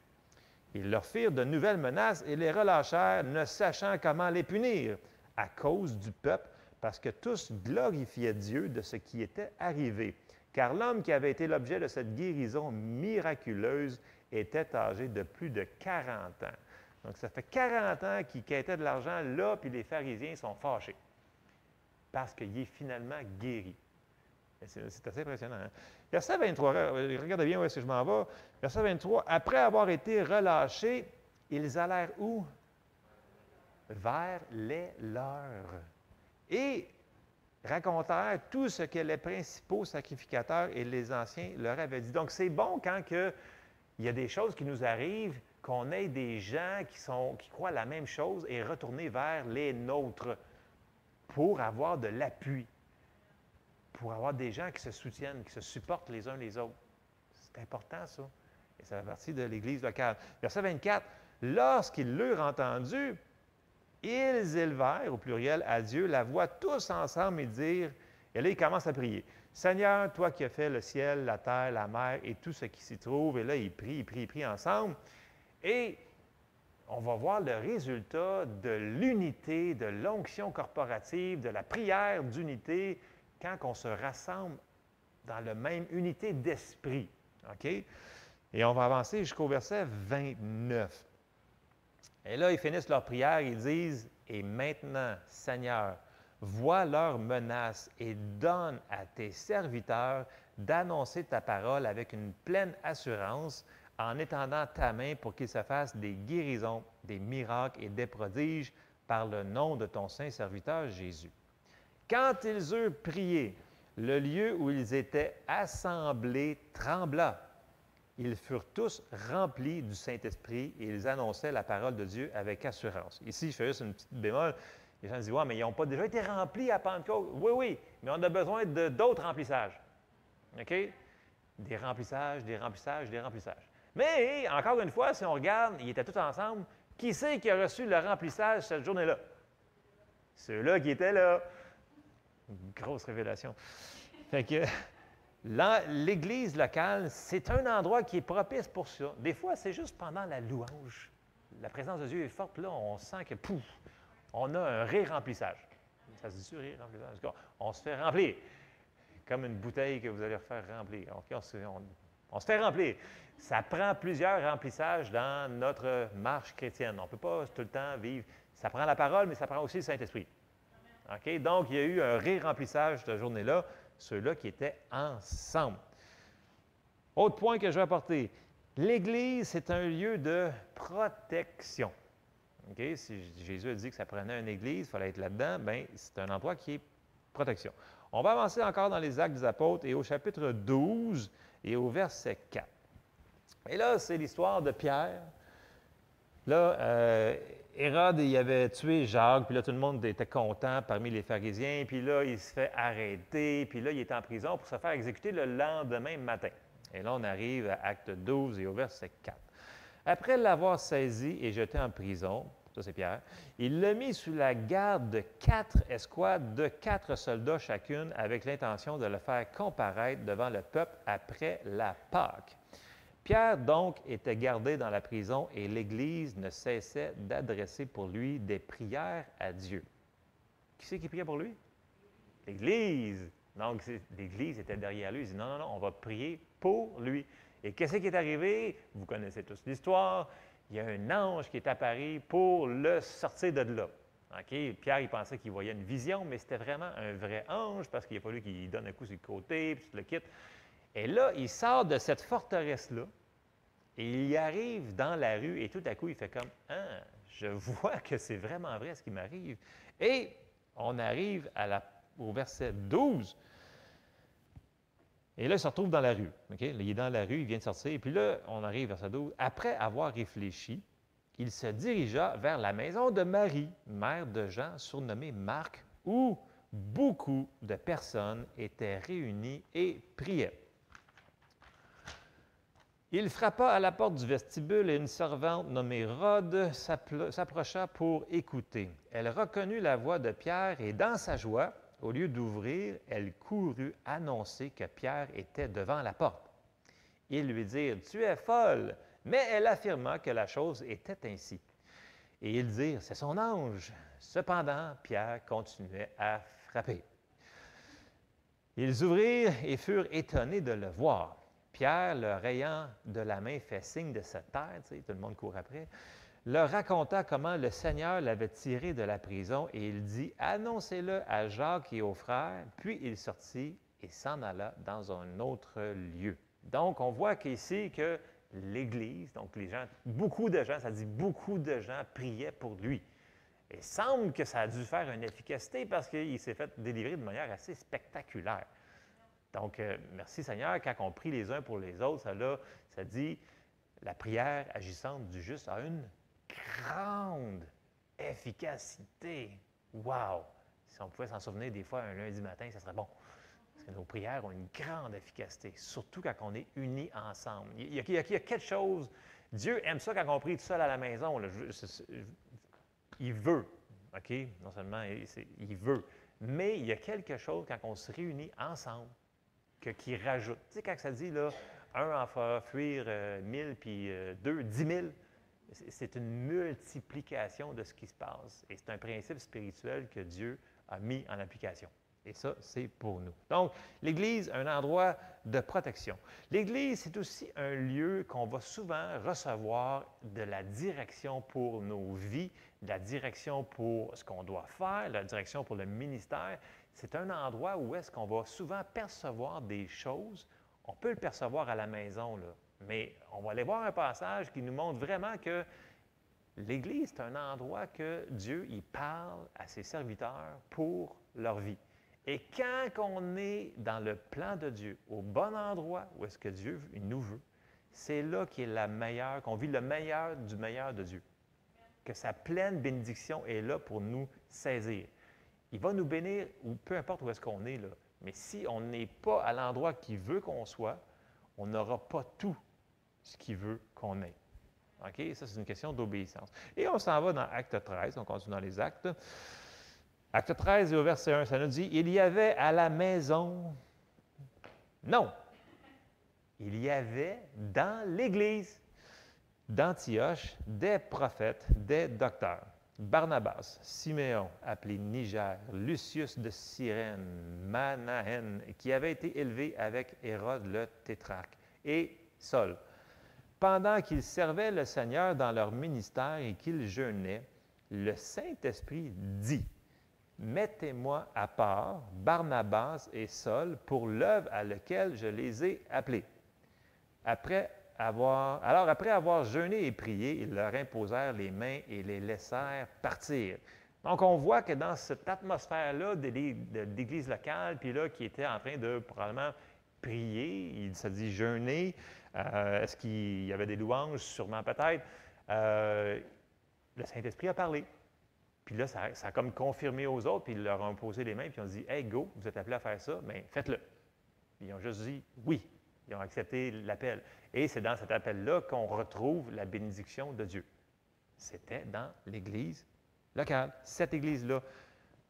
Ils leur firent de nouvelles menaces et les relâchèrent, ne sachant comment les punir, à cause du peuple, parce que tous glorifiaient Dieu de ce qui était arrivé. Car l'homme qui avait été l'objet de cette guérison miraculeuse était âgé de plus de 40 ans. Donc, ça fait 40 ans qu'il quêtait de l'argent là, puis les pharisiens sont fâchés, parce qu'il est finalement guéri. C'est assez impressionnant. Hein? Verset 23, regardez bien où est-ce que je m'en vais. Verset 23, après avoir été relâchés, ils allèrent où? Vers les leurs. Et racontèrent tout ce que les principaux sacrificateurs et les anciens leur avaient dit. Donc, c'est bon quand il y a des choses qui nous arrivent, qu'on ait des gens qui croient la même chose et retourner vers les nôtres pour avoir de l'appui. Pour avoir des gens qui se soutiennent, qui se supportent les uns les autres. C'est important, ça. Et ça fait partie de l'Église locale. Verset 24, lorsqu'ils l'eurent entendu, ils élevèrent, au pluriel, à Dieu, la voix tous ensemble et dirent, et là, ils commencent à prier. Seigneur, toi qui as fait le ciel, la terre, la mer et tout ce qui s'y trouve, et là, ils prient ensemble. Et on va voir le résultat de l'unité, de l'onction corporative, de la prière d'unité quand on se rassemble dans la même unité d'esprit. OK? Et on va avancer jusqu'au verset 29. Et là, ils finissent leur prière, ils disent, « Et maintenant, Seigneur, vois leurs menaces et donne à tes serviteurs d'annoncer ta parole avec une pleine assurance en étendant ta main pour qu'ils se fassent des guérisons, des miracles et des prodiges par le nom de ton saint serviteur Jésus. » Quand ils eurent prié, le lieu où ils étaient assemblés trembla. Ils furent tous remplis du Saint-Esprit et ils annonçaient la parole de Dieu avec assurance. Ici, je fais juste une petite bémol. Les gens disent, « Ouais, mais ils n'ont pas déjà été remplis à Pentecôte. » Oui, oui, mais on a besoin d'autres remplissages. OK? Des remplissages, des remplissages, des remplissages. Mais, encore une fois, si on regarde, ils étaient tous ensemble. Qui c'est qui a reçu le remplissage cette journée-là? Ceux-là qui étaient là. Une grosse révélation. Fait que l'Église locale, c'est un endroit qui est propice pour ça. Des fois, c'est juste pendant la louange. La présence de Dieu est forte, là, on sent que, pouf, on a un ré-remplissage. Ça se dit ré-remplissage? En tout cas, on se fait remplir. Comme une bouteille que vous allez refaire remplir. Okay, on se fait remplir. Ça prend plusieurs remplissages dans notre marche chrétienne. On ne peut pas tout le temps vivre. Ça prend la parole, mais ça prend aussi le Saint-Esprit. Okay? Donc, il y a eu un ré-remplissage cette journée-là, ceux-là qui étaient ensemble. Autre point que je vais apporter. L'Église, c'est un lieu de protection. Okay? Si Jésus a dit que ça prenait une Église, il fallait être là-dedans, bien, c'est un endroit qui est protection. On va avancer encore dans les Actes des Apôtres et au chapitre 12 et au verset 4. Et là, c'est l'histoire de Pierre. Là, Hérode, il avait tué Jacques, puis là, tout le monde était content parmi les pharisiens, puis là, il se fait arrêter, puis là, il est en prison pour se faire exécuter le lendemain matin. Et là, on arrive à Acte 12 et au verset 4. Après l'avoir saisi et jeté en prison, ça c'est Pierre, il l'a mis sous la garde de 4 escouades de 4 soldats chacune avec l'intention de le faire comparaître devant le peuple après la Pâque. Pierre, donc, était gardé dans la prison et l'Église ne cessait d'adresser pour lui des prières à Dieu. Qui c'est qui priait pour lui? L'Église. Donc, l'Église était derrière lui. Il dit, non, non, non, on va prier pour lui. Et qu'est-ce qui est arrivé? Vous connaissez tous l'histoire. Il y a un ange qui est apparu pour le sortir de là. Okay? Pierre, il pensait qu'il voyait une vision, mais c'était vraiment un vrai ange parce qu'il a fallu qu'il donne un coup sur le côté, puis tu le quittes. Et là, il sort de cette forteresse-là et il arrive dans la rue et tout à coup, il fait comme « Ah, je vois que c'est vraiment vrai ce qui m'arrive. » Et on arrive au verset 12. Et là, il se retrouve dans la rue. Okay? Là, il est dans la rue, il vient de sortir. Et puis là, on arrive au verset 12. Après avoir réfléchi, il se dirigea vers la maison de Marie, mère de Jean, surnommée Marc, où beaucoup de personnes étaient réunies et priaient. Il frappa à la porte du vestibule et une servante nommée Rhode s'approcha pour écouter. Elle reconnut la voix de Pierre et dans sa joie, au lieu d'ouvrir, elle courut annoncer que Pierre était devant la porte. Ils lui dirent « Tu es folle », mais elle affirma que la chose était ainsi. Et ils dirent « C'est son ange ». Cependant, Pierre continuait à frapper. Ils ouvrirent et furent étonnés de le voir. Pierre, leur ayant de la main fait signe de se taire, tout le monde court après, leur raconta comment le Seigneur l'avait tiré de la prison et il dit « Annoncez-le à Jacques et aux frères ». Puis il sortit et s'en alla dans un autre lieu. Donc, on voit qu'ici que l'Église, donc les gens, beaucoup de gens, ça dit beaucoup de gens priaient pour lui. Et il semble que ça a dû faire une efficacité parce qu'il s'est fait délivrer de manière assez spectaculaire. Donc, merci Seigneur, quand on prie les uns pour les autres, ça dit la prière agissante du juste a une grande efficacité. Wow! Si on pouvait s'en souvenir des fois un lundi matin, ça serait bon. Parce que nos prières ont une grande efficacité, surtout quand on est unis ensemble. Il y a quelque chose, Dieu aime ça quand on prie tout seul à la maison. Là. Il veut, OK? Non seulement il veut, mais il y a quelque chose quand on se réunit ensemble qui rajoute. Tu sais, quand ça dit, là, un en fera fuir 1000, puis 2, 10 000, c'est une multiplication de ce qui se passe. Et c'est un principe spirituel que Dieu a mis en application. Et ça, c'est pour nous. Donc, l'Église, un endroit de protection. L'Église, c'est aussi un lieu qu'on va souvent recevoir de la direction pour nos vies, de la direction pour ce qu'on doit faire, de la direction pour le ministère. C'est un endroit où est-ce qu'on va souvent percevoir des choses. On peut le percevoir à la maison, là, mais on va aller voir un passage qui nous montre vraiment que l'Église, c'est un endroit que Dieu, il parle à ses serviteurs pour leur vie. Et quand on est dans le plan de Dieu, au bon endroit où est-ce que Dieu il nous veut, c'est là qui est la meilleure, qu'on vit le meilleur du meilleur de Dieu. Que sa pleine bénédiction est là pour nous saisir. Il va nous bénir, ou peu importe où est-ce qu'on est, là. Mais si on n'est pas à l'endroit qu'il veut qu'on soit, on n'aura pas tout ce qu'il veut qu'on ait. OK? Ça, c'est une question d'obéissance. Et on s'en va dans Acte 13, on continue dans les Actes. Acte 13 et au verset 1, ça nous dit, « Il y avait à la maison... » Non! Il y avait dans l'Église d'Antioche des prophètes, des docteurs. Barnabas, Siméon, appelé Niger, Lucius de Cyrène, Manahen, qui avait été élevé avec Hérode le tétrarque, et Saul. Pendant qu'ils servaient le Seigneur dans leur ministère et qu'ils jeûnaient, le Saint-Esprit dit, « Mettez-moi à part Barnabas et Saul pour l'œuvre à laquelle je les ai appelés. » Après avoir jeûné et prié, ils leur imposèrent les mains et les laissèrent partir. Donc, on voit que dans cette atmosphère-là d'église locale, puis là, qui était en train de probablement prier, il se dit jeûner, est-ce qu'il y avait des louanges? Sûrement peut-être. Le Saint-Esprit a parlé. Puis là, ça a comme confirmé aux autres, puis ils leur ont posé les mains, puis ils ont dit « Hey, go, vous êtes appelés à faire ça, bien, faites-le. » Ils ont juste dit « Oui. » Ils ont accepté l'appel. Et c'est dans cet appel-là qu'on retrouve la bénédiction de Dieu. C'était dans l'Église locale. Cette Église-là,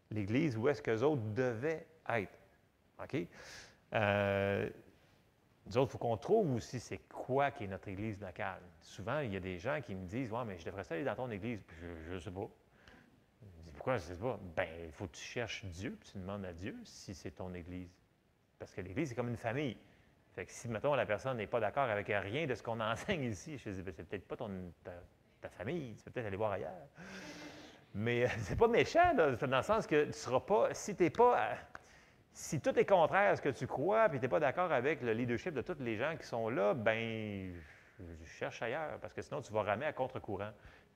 l'Église où est-ce qu'eux autres devaient être. OK? Nous autres, il faut qu'on trouve aussi c'est quoi qui est notre Église locale. Souvent, il y a des gens qui me disent « Ouais, mais je devrais aller dans ton Église. » Puis je ne sais pas. Je dis « Pourquoi je ne sais pas? » Bien, il faut que tu cherches Dieu, puis tu demandes à Dieu si c'est ton Église. Parce que l'Église, c'est comme une famille. Fait que si, mettons, la personne n'est pas d'accord avec rien de ce qu'on enseigne ici, je dis, c'est peut-être pas ta famille, tu peux peut-être aller voir ailleurs. Mais c'est pas méchant, là, dans le sens que tu ne seras pas, si tout est contraire à ce que tu crois, puis tu n'es pas d'accord avec le leadership de tous les gens qui sont là, bien, cherche ailleurs, parce que sinon, tu vas ramer à contre-courant,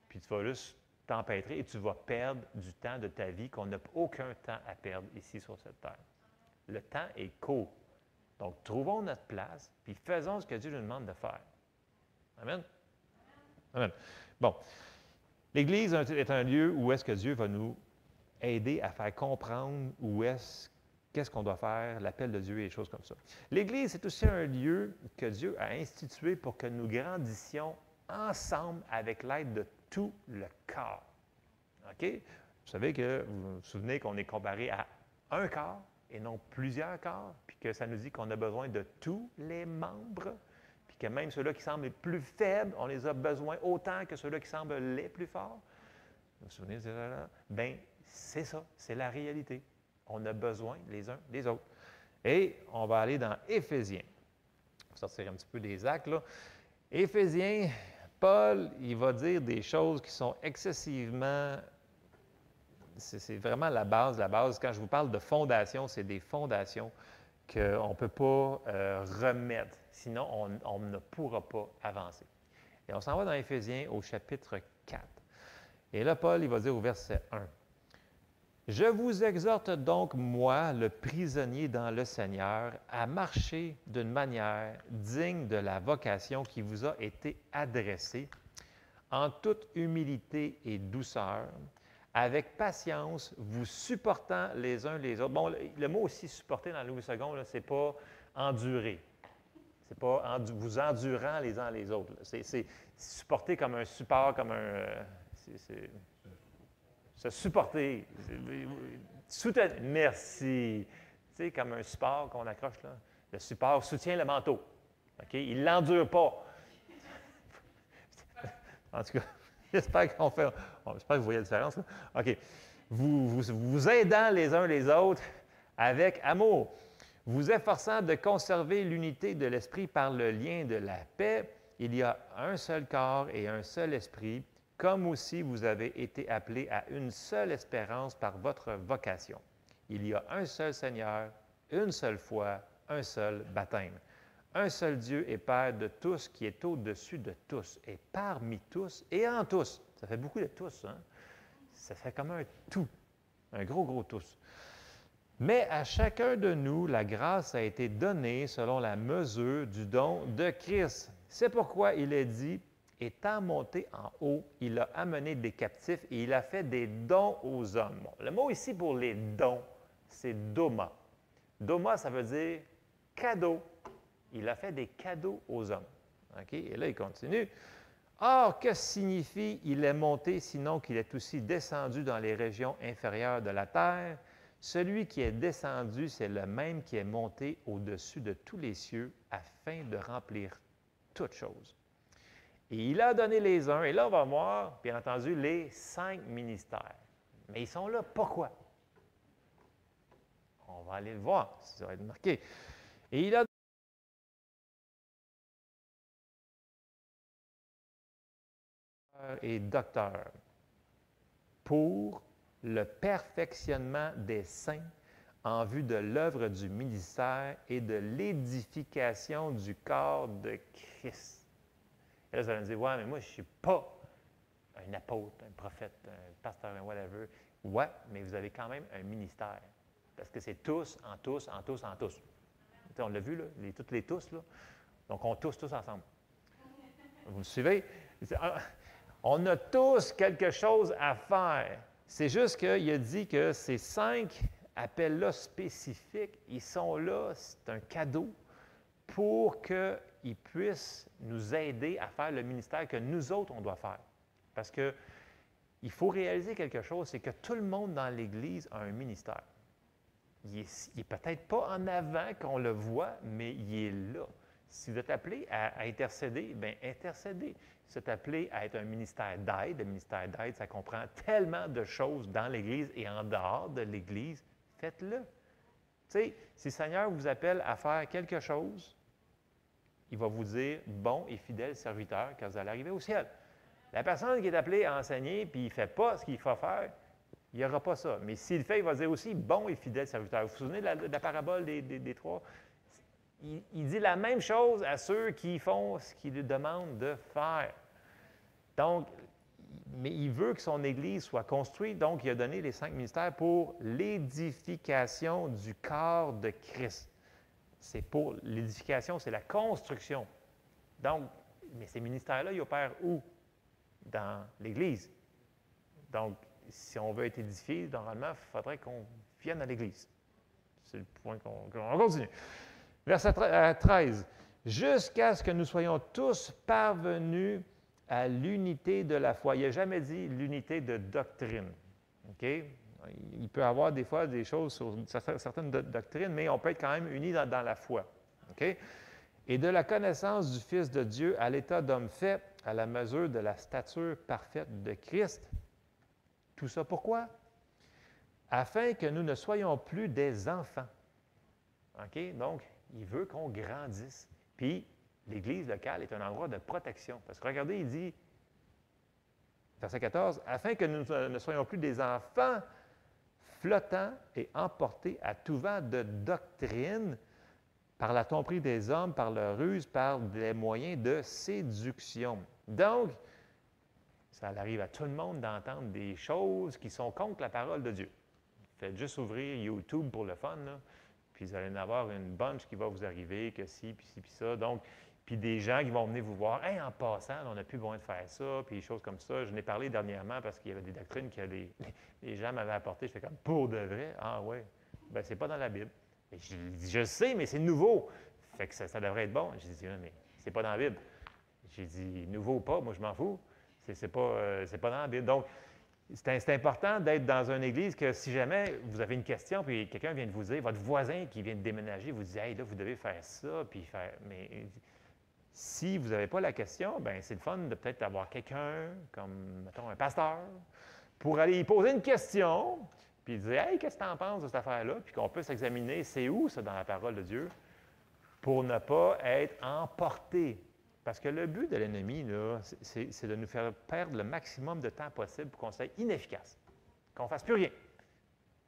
puis tu vas juste t'empêtrer et tu vas perdre du temps de ta vie qu'on n'a aucun temps à perdre ici sur cette terre. Le temps est court. Donc, trouvons notre place, puis faisons ce que Dieu nous demande de faire. Amen? Amen. Bon. L'Église est un lieu où est-ce que Dieu va nous aider à faire comprendre qu'est-ce qu'on doit faire, l'appel de Dieu et des choses comme ça. L'Église, c'est aussi un lieu que Dieu a institué pour que nous grandissions ensemble avec l'aide de tout le corps. OK? Vous savez que, vous vous souvenez qu'on est comparé à un corps et non plusieurs corps, puis que ça nous dit qu'on a besoin de tous les membres, puis que même ceux-là qui semblent les plus faibles, on les a besoin autant que ceux-là qui semblent les plus forts. Vous vous souvenez de ça? Bien, c'est ça, c'est la réalité. On a besoin les uns des autres. Et on va aller dans Éphésiens. On va sortir un petit peu des actes, là. Éphésiens, Paul, il va dire des choses qui sont excessivement... C'est vraiment la base. Quand je vous parle de fondation, c'est des fondations qu'on ne peut pas remettre. Sinon, on ne pourra pas avancer. Et on s'en va dans Éphésiens au chapitre 4. Et là, Paul, il va dire au verset 1. « Je vous exhorte donc, moi, le prisonnier dans le Seigneur, à marcher d'une manière digne de la vocation qui vous a été adressée, en toute humilité et douceur, avec patience, vous supportant les uns les autres. » Bon, le mot aussi « supporter » dans Louis II, ce n'est pas « endurer ». Ce n'est pas vous endurant les uns les autres. C'est supporter comme un support, comme un... se supporter. Soutenir. Merci. Tu sais, comme un support qu'on accroche là. Le support soutient le manteau. OK? Il ne l'endure pas. En tout cas... J'espère j'espère que vous voyez la différence. Là. OK. Vous aidant les uns les autres avec amour, vous efforçant de conserver l'unité de l'esprit par le lien de la paix. Il y a un seul corps et un seul esprit, comme aussi vous avez été appelés à une seule espérance par votre vocation. Il y a un seul Seigneur, une seule foi, un seul baptême. Un seul Dieu et Père de tous, qui est au-dessus de tous, et parmi tous, et en tous. Ça fait beaucoup de tous, hein? Ça fait comme un tout, un gros tous. Mais à chacun de nous, la grâce a été donnée selon la mesure du don de Christ. C'est pourquoi il est dit, étant monté en haut, il a amené des captifs et il a fait des dons aux hommes. Bon, le mot ici pour les dons, c'est doma. Doma, ça veut dire cadeau. Il a fait des cadeaux aux hommes. Okay? Et là, il continue. Or, que signifie « il est monté » sinon qu'il est aussi descendu dans les régions inférieures de la terre? Celui qui est descendu, c'est le même qui est monté au-dessus de tous les cieux afin de remplir toutes choses. Et il a donné les uns, et là, on va voir, bien entendu, les 5 ministères. Mais ils sont là, pourquoi? On va aller le voir, ça va être marqué. Et il a et docteur pour le perfectionnement des saints en vue de l'œuvre du ministère et de l'édification du corps de Christ. Et là, vous allez me dire, ouais, mais moi, je ne suis pas un apôtre, un prophète, un pasteur, un whatever. Ouais, mais vous avez quand même un ministère. Parce que c'est tous, en tous, en tous, en tous. T'sais, on l'a vu, là, toutes les tous, là. Donc, on tous ensemble. Vous me suivez? On a tous quelque chose à faire. C'est juste qu'il a dit que ces 5 appels-là spécifiques, ils sont là, c'est un cadeau pour qu'ils puissent nous aider à faire le ministère que nous autres, on doit faire. Parce qu'il faut réaliser quelque chose, c'est que tout le monde dans l'Église a un ministère. Il n'est peut-être pas en avant qu'on le voit, mais il est là. Si vous êtes appelé à intercéder, bien, intercédez. Si vous êtes appelé à être un ministère d'aide, le ministère d'aide, ça comprend tellement de choses dans l'Église et en dehors de l'Église, faites-le. Tu sais, si le Seigneur vous appelle à faire quelque chose, il va vous dire « bon et fidèle serviteur » quand vous allez arriver au ciel. La personne qui est appelée à enseigner puis il ne fait pas ce qu'il faut faire, il n'y aura pas ça. Mais s'il le fait, il va dire aussi « bon et fidèle serviteur ». Vous vous souvenez de la parabole des 3? Il dit la même chose à ceux qui font ce qu'il lui demande de faire. Donc, mais il veut que son Église soit construite, donc il a donné les 5 ministères pour l'édification du corps de Christ. C'est pour l'édification, c'est la construction. Donc, mais ces ministères-là, ils opèrent où? Dans l'Église. Donc, si on veut être édifié, normalement, il faudrait qu'on vienne à l'Église. C'est le point qu'on continue. Verset 13. « Jusqu'à ce que nous soyons tous parvenus à l'unité de la foi. » Il n'a jamais dit l'unité de doctrine. Okay? Il peut y avoir des fois des choses sur certaines doctrines, mais on peut être quand même unis dans la foi. Okay? Et de la connaissance du Fils de Dieu à l'état d'homme fait, à la mesure de la stature parfaite de Christ. Tout ça pourquoi? Afin que nous ne soyons plus des enfants. Okay? Donc, il veut qu'on grandisse. Puis, l'Église locale est un endroit de protection. Parce que regardez, il dit, verset 14, « Afin que nous ne soyons plus des enfants flottants et emportés à tout vent de doctrine par la tromperie des hommes, par leur ruse, par des moyens de séduction. » Donc, ça arrive à tout le monde d'entendre des choses qui sont contre la parole de Dieu. Faites juste ouvrir YouTube pour le fun, là. Puis vous allez en avoir une bunch qui va vous arriver, que ci, puis ça. Donc, puis des gens qui vont venir vous voir, « Hey, en passant, on n'a plus besoin de faire ça », puis des choses comme ça. Je n'ai parlé dernièrement parce qu'il y avait des doctrines que les gens m'avaient apportées. Je fais comme, « Pour de vrai? Ah oui. » Bien, c'est pas dans la Bible. Et je sais, mais c'est nouveau. Fait que ça devrait être bon. J'ai dit, « Mais c'est pas dans la Bible. » J'ai dit, « Nouveau ou pas, moi je m'en fous. C'est pas dans la Bible. » Donc, c'est important d'être dans une église que si jamais vous avez une question, puis quelqu'un vient de vous dire, votre voisin qui vient de déménager vous dit « Hey, là, vous devez faire ça, puis faire… » Mais si vous n'avez pas la question, bien, c'est le fun de peut-être avoir quelqu'un, comme, mettons, un pasteur, pour aller y poser une question, puis dire « Hey, qu'est-ce que tu en penses de cette affaire-là? » Puis qu'on puisse examiner c'est où ça dans la parole de Dieu pour ne pas être emporté. Parce que le but de l'ennemi, c'est de nous faire perdre le maximum de temps possible pour qu'on soit inefficace, qu'on ne fasse plus rien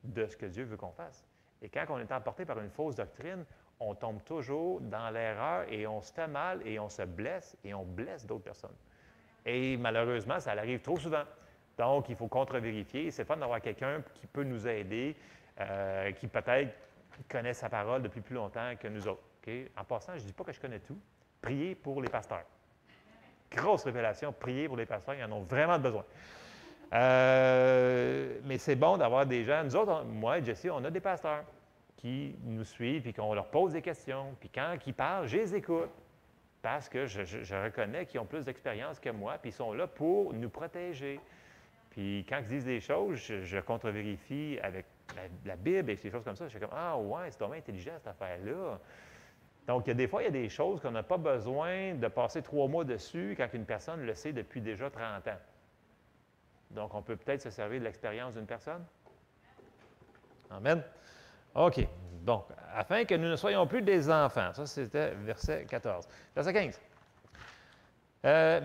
de ce que Dieu veut qu'on fasse. Et quand on est emporté par une fausse doctrine, on tombe toujours dans l'erreur et on se fait mal et on se blesse et on blesse d'autres personnes. Et malheureusement, ça arrive trop souvent. Donc, il faut contre-vérifier. C'est fun d'avoir quelqu'un qui peut nous aider, qui peut-être connaît sa parole depuis plus longtemps que nous autres. Okay? En passant, je ne dis pas que je connais tout. Priez pour les pasteurs. Grosse révélation, priez pour les pasteurs, ils en ont vraiment besoin. Mais c'est bon d'avoir des gens. Nous autres, moi et Jessie, on a des pasteurs qui nous suivent et qu'on leur pose des questions. Puis quand ils parlent, je les écoute parce que je reconnais qu'ils ont plus d'expérience que moi, puis ils sont là pour nous protéger. Puis quand ils disent des choses, je contre-vérifie avec la Bible et des choses comme ça. Je suis comme « Ah ouais, c'est vraiment intelligent cette affaire-là. » Donc, des fois, il y a des choses qu'on n'a pas besoin de passer 3 mois dessus quand une personne le sait depuis déjà 30 ans. Donc, on peut peut-être se servir de l'expérience d'une personne. Amen. OK. Donc, afin que nous ne soyons plus des enfants. Ça, c'était verset 14. Verset 15.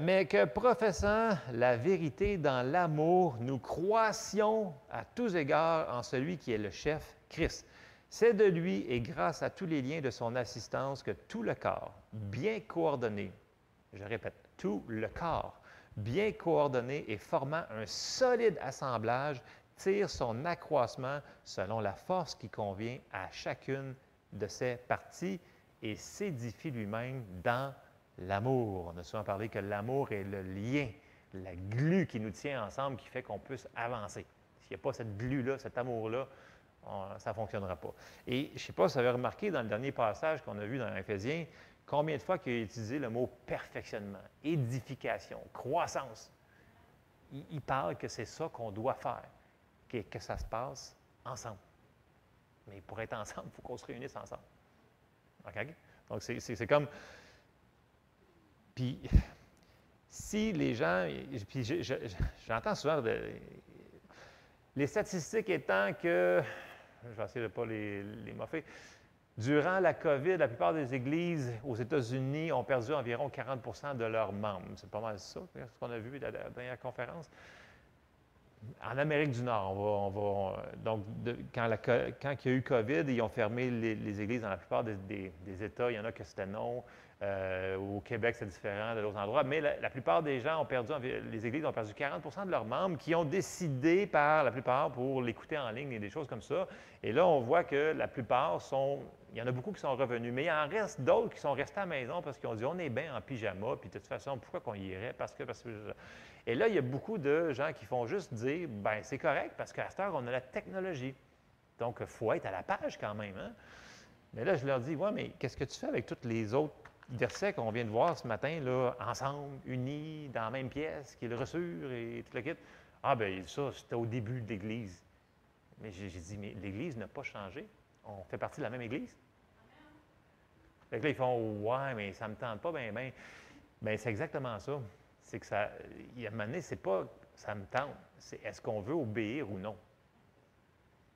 Mais que professant la vérité dans l'amour, nous croissions à tous égards en celui qui est le chef, Christ. C'est de lui et grâce à tous les liens de son assistance que tout le corps, bien coordonné, je répète, tout le corps, bien coordonné et formant un solide assemblage, tire son accroissement selon la force qui convient à chacune de ses parties et s'édifie lui-même dans l'amour. On a souvent parlé que l'amour est le lien, la glu qui nous tient ensemble, qui fait qu'on puisse avancer. S'il n'y a pas cette glu-là, cet amour-là, ça ne fonctionnera pas. Et je ne sais pas si vous avez remarqué dans le dernier passage qu'on a vu dans Éphésiens, combien de fois qu'il a utilisé le mot perfectionnement, édification, croissance. Il parle que c'est ça qu'on doit faire, que ça se passe ensemble. Mais pour être ensemble, il faut qu'on se réunisse ensemble. OK? Donc, c'est comme... Puis, si les gens... Puis, j'entends souvent... Les statistiques étant que... Je vais essayer de ne pas les moffer. Durant la COVID, la plupart des églises aux États-Unis ont perdu environ 40 de leurs membres. C'est pas mal ça, ce qu'on a vu à la dernière conférence. En Amérique du Nord, donc, quand il y a eu COVID, ils ont fermé les églises dans la plupart des États. Il y en a que c'était non. Au Québec, c'est différent de d'autres endroits. Mais la plupart des gens les églises ont perdu 40 de leurs membres qui ont décidé par la plupart pour l'écouter en ligne et des choses comme ça. Et là, on voit que la plupart il y en a beaucoup qui sont revenus. Mais il en reste d'autres qui sont restés à la maison parce qu'ils ont dit on est bien en pyjama, puis de toute façon, pourquoi qu'on y irait? Parce que. Et là, il y a beaucoup de gens qui font juste dire bien, c'est correct parce qu'à cette heure, on a la technologie. Donc, il faut être à la page quand même. Hein? Mais là, je leur dis ouais, mais qu'est-ce que tu fais avec toutes les autres versets qu'on vient de voir ce matin, là, ensemble, unis, dans la même pièce, qui le reçurent et tout le kit? Ah, bien, ça, c'était au début de l'Église. Mais j'ai dit, mais l'Église n'a pas changé. On fait partie de la même Église. Fait que là, ils font, ouais, mais ça ne me tente pas, bien. Bien, c'est exactement ça. C'est que ça, il y a un moment donné, c'est pas ça me tente, c'est est-ce qu'on veut obéir ou non?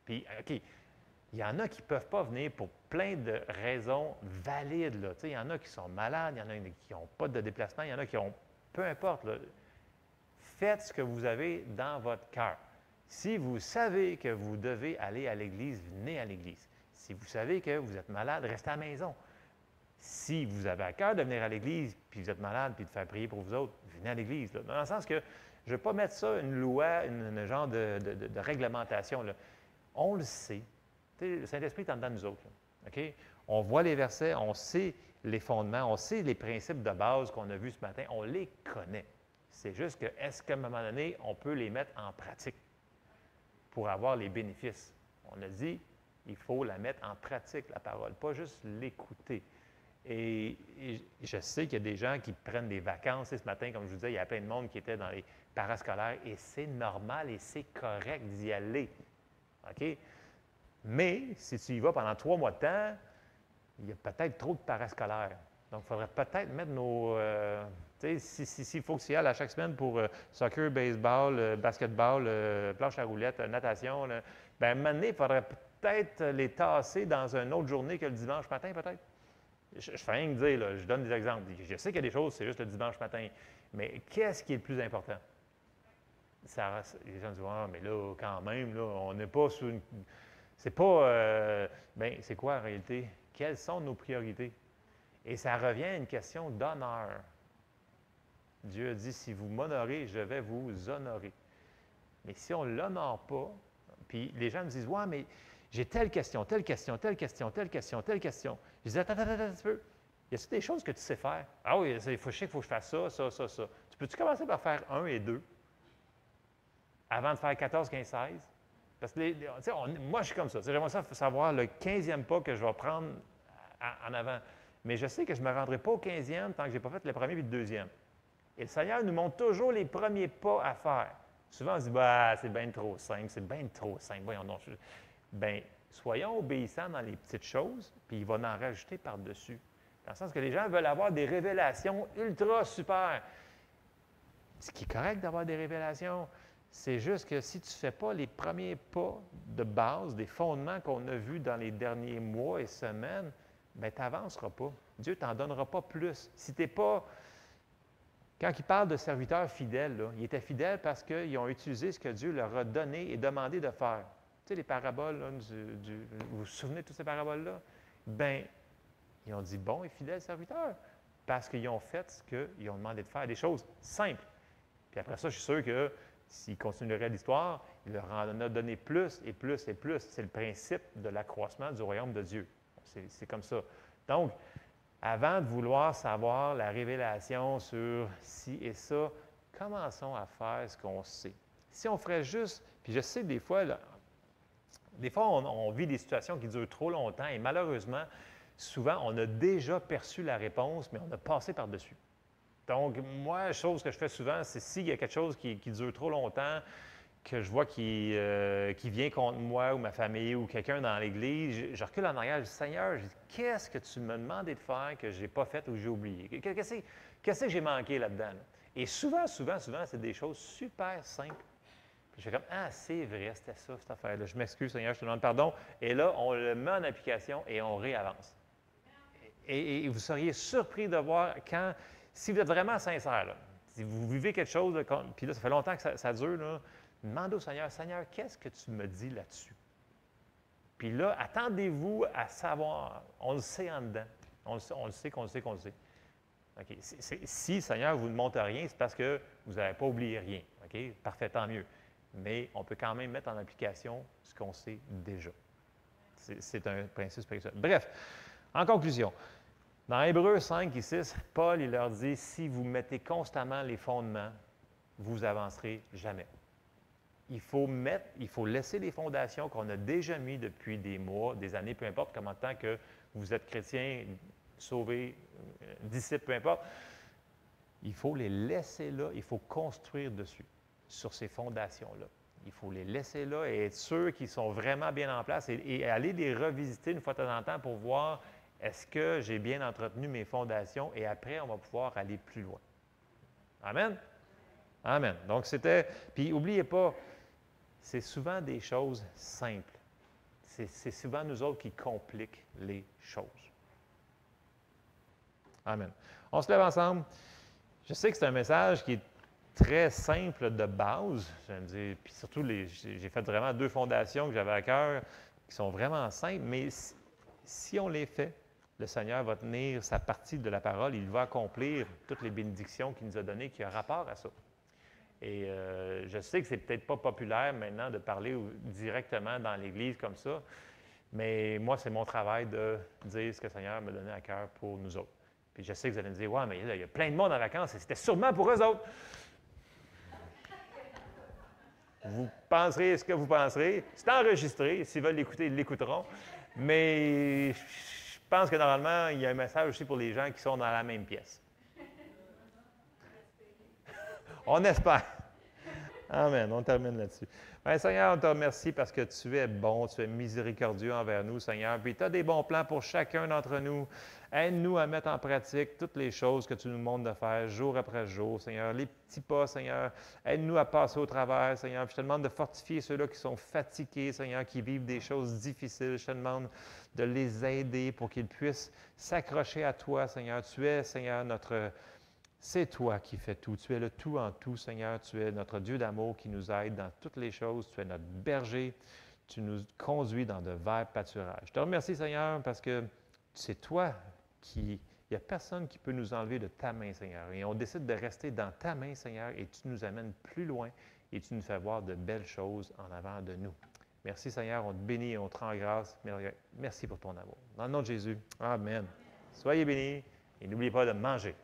Puis, OK. Il y en a qui ne peuvent pas venir pour plein de raisons valides. Là. Il y en a qui sont malades, il y en a qui n'ont pas de déplacement, il y en a qui ont... Peu importe. Là. Faites ce que vous avez dans votre cœur. Si vous savez que vous devez aller à l'Église, venez à l'Église. Si vous savez que vous êtes malade, restez à la maison. Si vous avez à cœur de venir à l'Église, puis vous êtes malade, puis de faire prier pour vous autres, venez à l'Église. Là. Dans le sens que je ne veux pas mettre ça une loi, un genre de réglementation. Là. On le sait. Le Saint-Esprit est en dedans de nous autres. Là, OK? On voit les versets, on sait les fondements, on sait les principes de base qu'on a vus ce matin, on les connaît. C'est juste que, est-ce qu'à un moment donné, on peut les mettre en pratique pour avoir les bénéfices? On a dit, il faut la mettre en pratique, la parole, pas juste l'écouter. Et je sais qu'il y a des gens qui prennent des vacances. Et ce matin, comme je vous disais, il y a plein de monde qui était dans les parascolaires et c'est normal et c'est correct d'y aller. OK? Mais si tu y vas pendant 3 mois de temps, il y a peut-être trop de parascolaires. Donc, il faudrait peut-être mettre nos... tu sais, s'il faut que tu y ailles à chaque semaine pour soccer, baseball, basketball, planche à roulettes, natation, là, bien, à un moment donné, il faudrait peut-être les tasser dans une autre journée que le dimanche matin, peut-être. Je fais rien que dire, là, je donne des exemples. Je sais qu'il y a des choses, c'est juste le dimanche matin. Mais qu'est-ce qui est le plus important? Les gens disent, ah, mais là, quand même, là, on n'est pas sous une. C'est pas. Bien, c'est quoi en réalité? Quelles sont nos priorités? Et ça revient à une question d'honneur. Dieu a dit, si vous m'honorez, je vais vous honorer. Mais si on ne l'honore pas, puis les gens me disent, ouais, mais j'ai telle question, telle question, telle question, telle question, telle question. Je dis, attends un petit peu. Y a-t-il des choses que tu sais faire? Ah oui, je sais qu'il faut que je fasse ça, ça, ça, ça. Tu peux-tu commencer par faire 1 et 2 avant de faire 14, 15, 16? Parce que moi, je suis comme ça. J'aimerais savoir le 15e pas que je vais prendre en avant. Mais je sais que je ne me rendrai pas au 15e tant que je n'ai pas fait le premier et le deuxième. Et le Seigneur nous montre toujours les premiers pas à faire. Souvent, on se dit, bah, c'est bien trop simple, c'est bien trop simple. Voyons donc. Bien, soyons obéissants dans les petites choses, puis il va en rajouter par-dessus. Dans le sens que les gens veulent avoir des révélations ultra super. Ce qui est correct d'avoir des révélations, c'est juste que si tu ne fais pas les premiers pas de base, des fondements qu'on a vus dans les derniers mois et semaines, bien, tu n'avanceras pas. Dieu ne t'en donnera pas plus. Si tu n'es pas. Quand il parle de serviteurs fidèles, là, ils étaient fidèles parce qu'ils ont utilisé ce que Dieu leur a donné et demandé de faire. Tu sais, les paraboles, là, vous vous souvenez de toutes ces paraboles-là? Bien, ils ont dit bon et fidèle serviteur parce qu'ils ont fait ce qu'ils ont demandé de faire, des choses simples. Puis après ça, je suis sûr que s'ils continueraient l'histoire, il leur en a donné plus et plus et plus. C'est le principe de l'accroissement du royaume de Dieu. C'est comme ça. Donc, avant de vouloir savoir la révélation sur ci et ça, commençons à faire ce qu'on sait. Si on ferait juste, puis je sais des fois, on vit des situations qui durent trop longtemps et malheureusement, souvent, on a déjà perçu la réponse, mais on a passé par-dessus. Donc, moi, la chose que je fais souvent, c'est s'il y a quelque chose qui dure trop longtemps, que je vois qui vient contre moi ou ma famille ou quelqu'un dans l'Église, je recule en arrière, je dis, Seigneur, qu'est-ce que tu m'as demandé de faire que je n'ai pas fait ou j'ai oublié? Qu'est-ce que j'ai manqué là-dedans? Là? Et souvent, c'est des choses super simples. Puis je fais comme, ah, c'est vrai, c'était ça, cette affaire-là. Je m'excuse, Seigneur, je te demande pardon. Et là, on le met en application et on réavance. Et vous seriez surpris de voir si vous êtes vraiment sincère, là, si vous vivez quelque chose, puis là, ça fait longtemps que ça dure, là, demandez au Seigneur, Seigneur, qu'est-ce que tu me dis là-dessus? Puis là, attendez-vous à savoir, on le sait en dedans, on le sait qu'on le sait qu'on le sait. Okay. Si, Seigneur, vous ne montrez rien, c'est parce que vous n'avez pas oublié rien. Okay? Parfait, tant mieux. Mais on peut quand même mettre en application ce qu'on sait déjà. C'est un principe spirituel. Bref, en conclusion, dans Hébreux 5 et 6, Paul il leur dit, si vous mettez constamment les fondements, vous avancerez jamais. Il faut laisser les fondations qu'on a déjà mises depuis des mois, des années, peu importe comment tant que vous êtes chrétien, sauvé, disciple, peu importe. Il faut les laisser là, il faut construire dessus, sur ces fondations-là. Il faut les laisser là et être sûr qu'ils sont vraiment bien en place et aller les revisiter une fois de temps en temps pour voir est-ce que j'ai bien entretenu mes fondations et après, on va pouvoir aller plus loin. Amen? Amen. Donc, puis n'oubliez pas, c'est souvent des choses simples. C'est souvent nous autres qui compliquent les choses. Amen. On se lève ensemble. Je sais que c'est un message qui est très simple de base. Je me dis, puis surtout, j'ai fait vraiment 2 fondations que j'avais à cœur qui sont vraiment simples, mais si on les fait, le Seigneur va tenir sa partie de la parole, il va accomplir toutes les bénédictions qu'il nous a données qui ont rapport à ça. Et je sais que c'est peut-être pas populaire maintenant de parler directement dans l'Église comme ça, mais moi, c'est mon travail de dire ce que le Seigneur m'a donné à cœur pour nous autres. Puis je sais que vous allez me dire, « Ouais, mais là, il y a plein de monde en vacances et c'était sûrement pour eux autres. » Vous penserez ce que vous penserez. C'est enregistré. S'ils veulent l'écouter, ils l'écouteront. Mais je pense que normalement, il y a un message aussi pour les gens qui sont dans la même pièce. On espère. Amen. On termine là-dessus. Bien, Seigneur, on te remercie parce que tu es bon, tu es miséricordieux envers nous, Seigneur. Puis tu as des bons plans pour chacun d'entre nous. Aide-nous à mettre en pratique toutes les choses que tu nous montres de faire jour après jour, Seigneur. Les petits pas, Seigneur. Aide-nous à passer au travers, Seigneur. Puis je te demande de fortifier ceux-là qui sont fatigués, Seigneur, qui vivent des choses difficiles. Je te demande de les aider pour qu'ils puissent s'accrocher à toi, Seigneur. Tu es, Seigneur, c'est toi qui fais tout. Tu es le tout en tout, Seigneur. Tu es notre Dieu d'amour qui nous aide dans toutes les choses. Tu es notre berger. Tu nous conduis dans de verts pâturages. Je te remercie, Seigneur, parce que c'est toi il n'y a personne qui peut nous enlever de ta main, Seigneur. Et on décide de rester dans ta main, Seigneur, et tu nous amènes plus loin et tu nous fais voir de belles choses en avant de nous. Merci, Seigneur. On te bénit et on te rend grâce. Merci pour ton amour. Dans le nom de Jésus. Amen. Soyez bénis et n'oubliez pas de manger.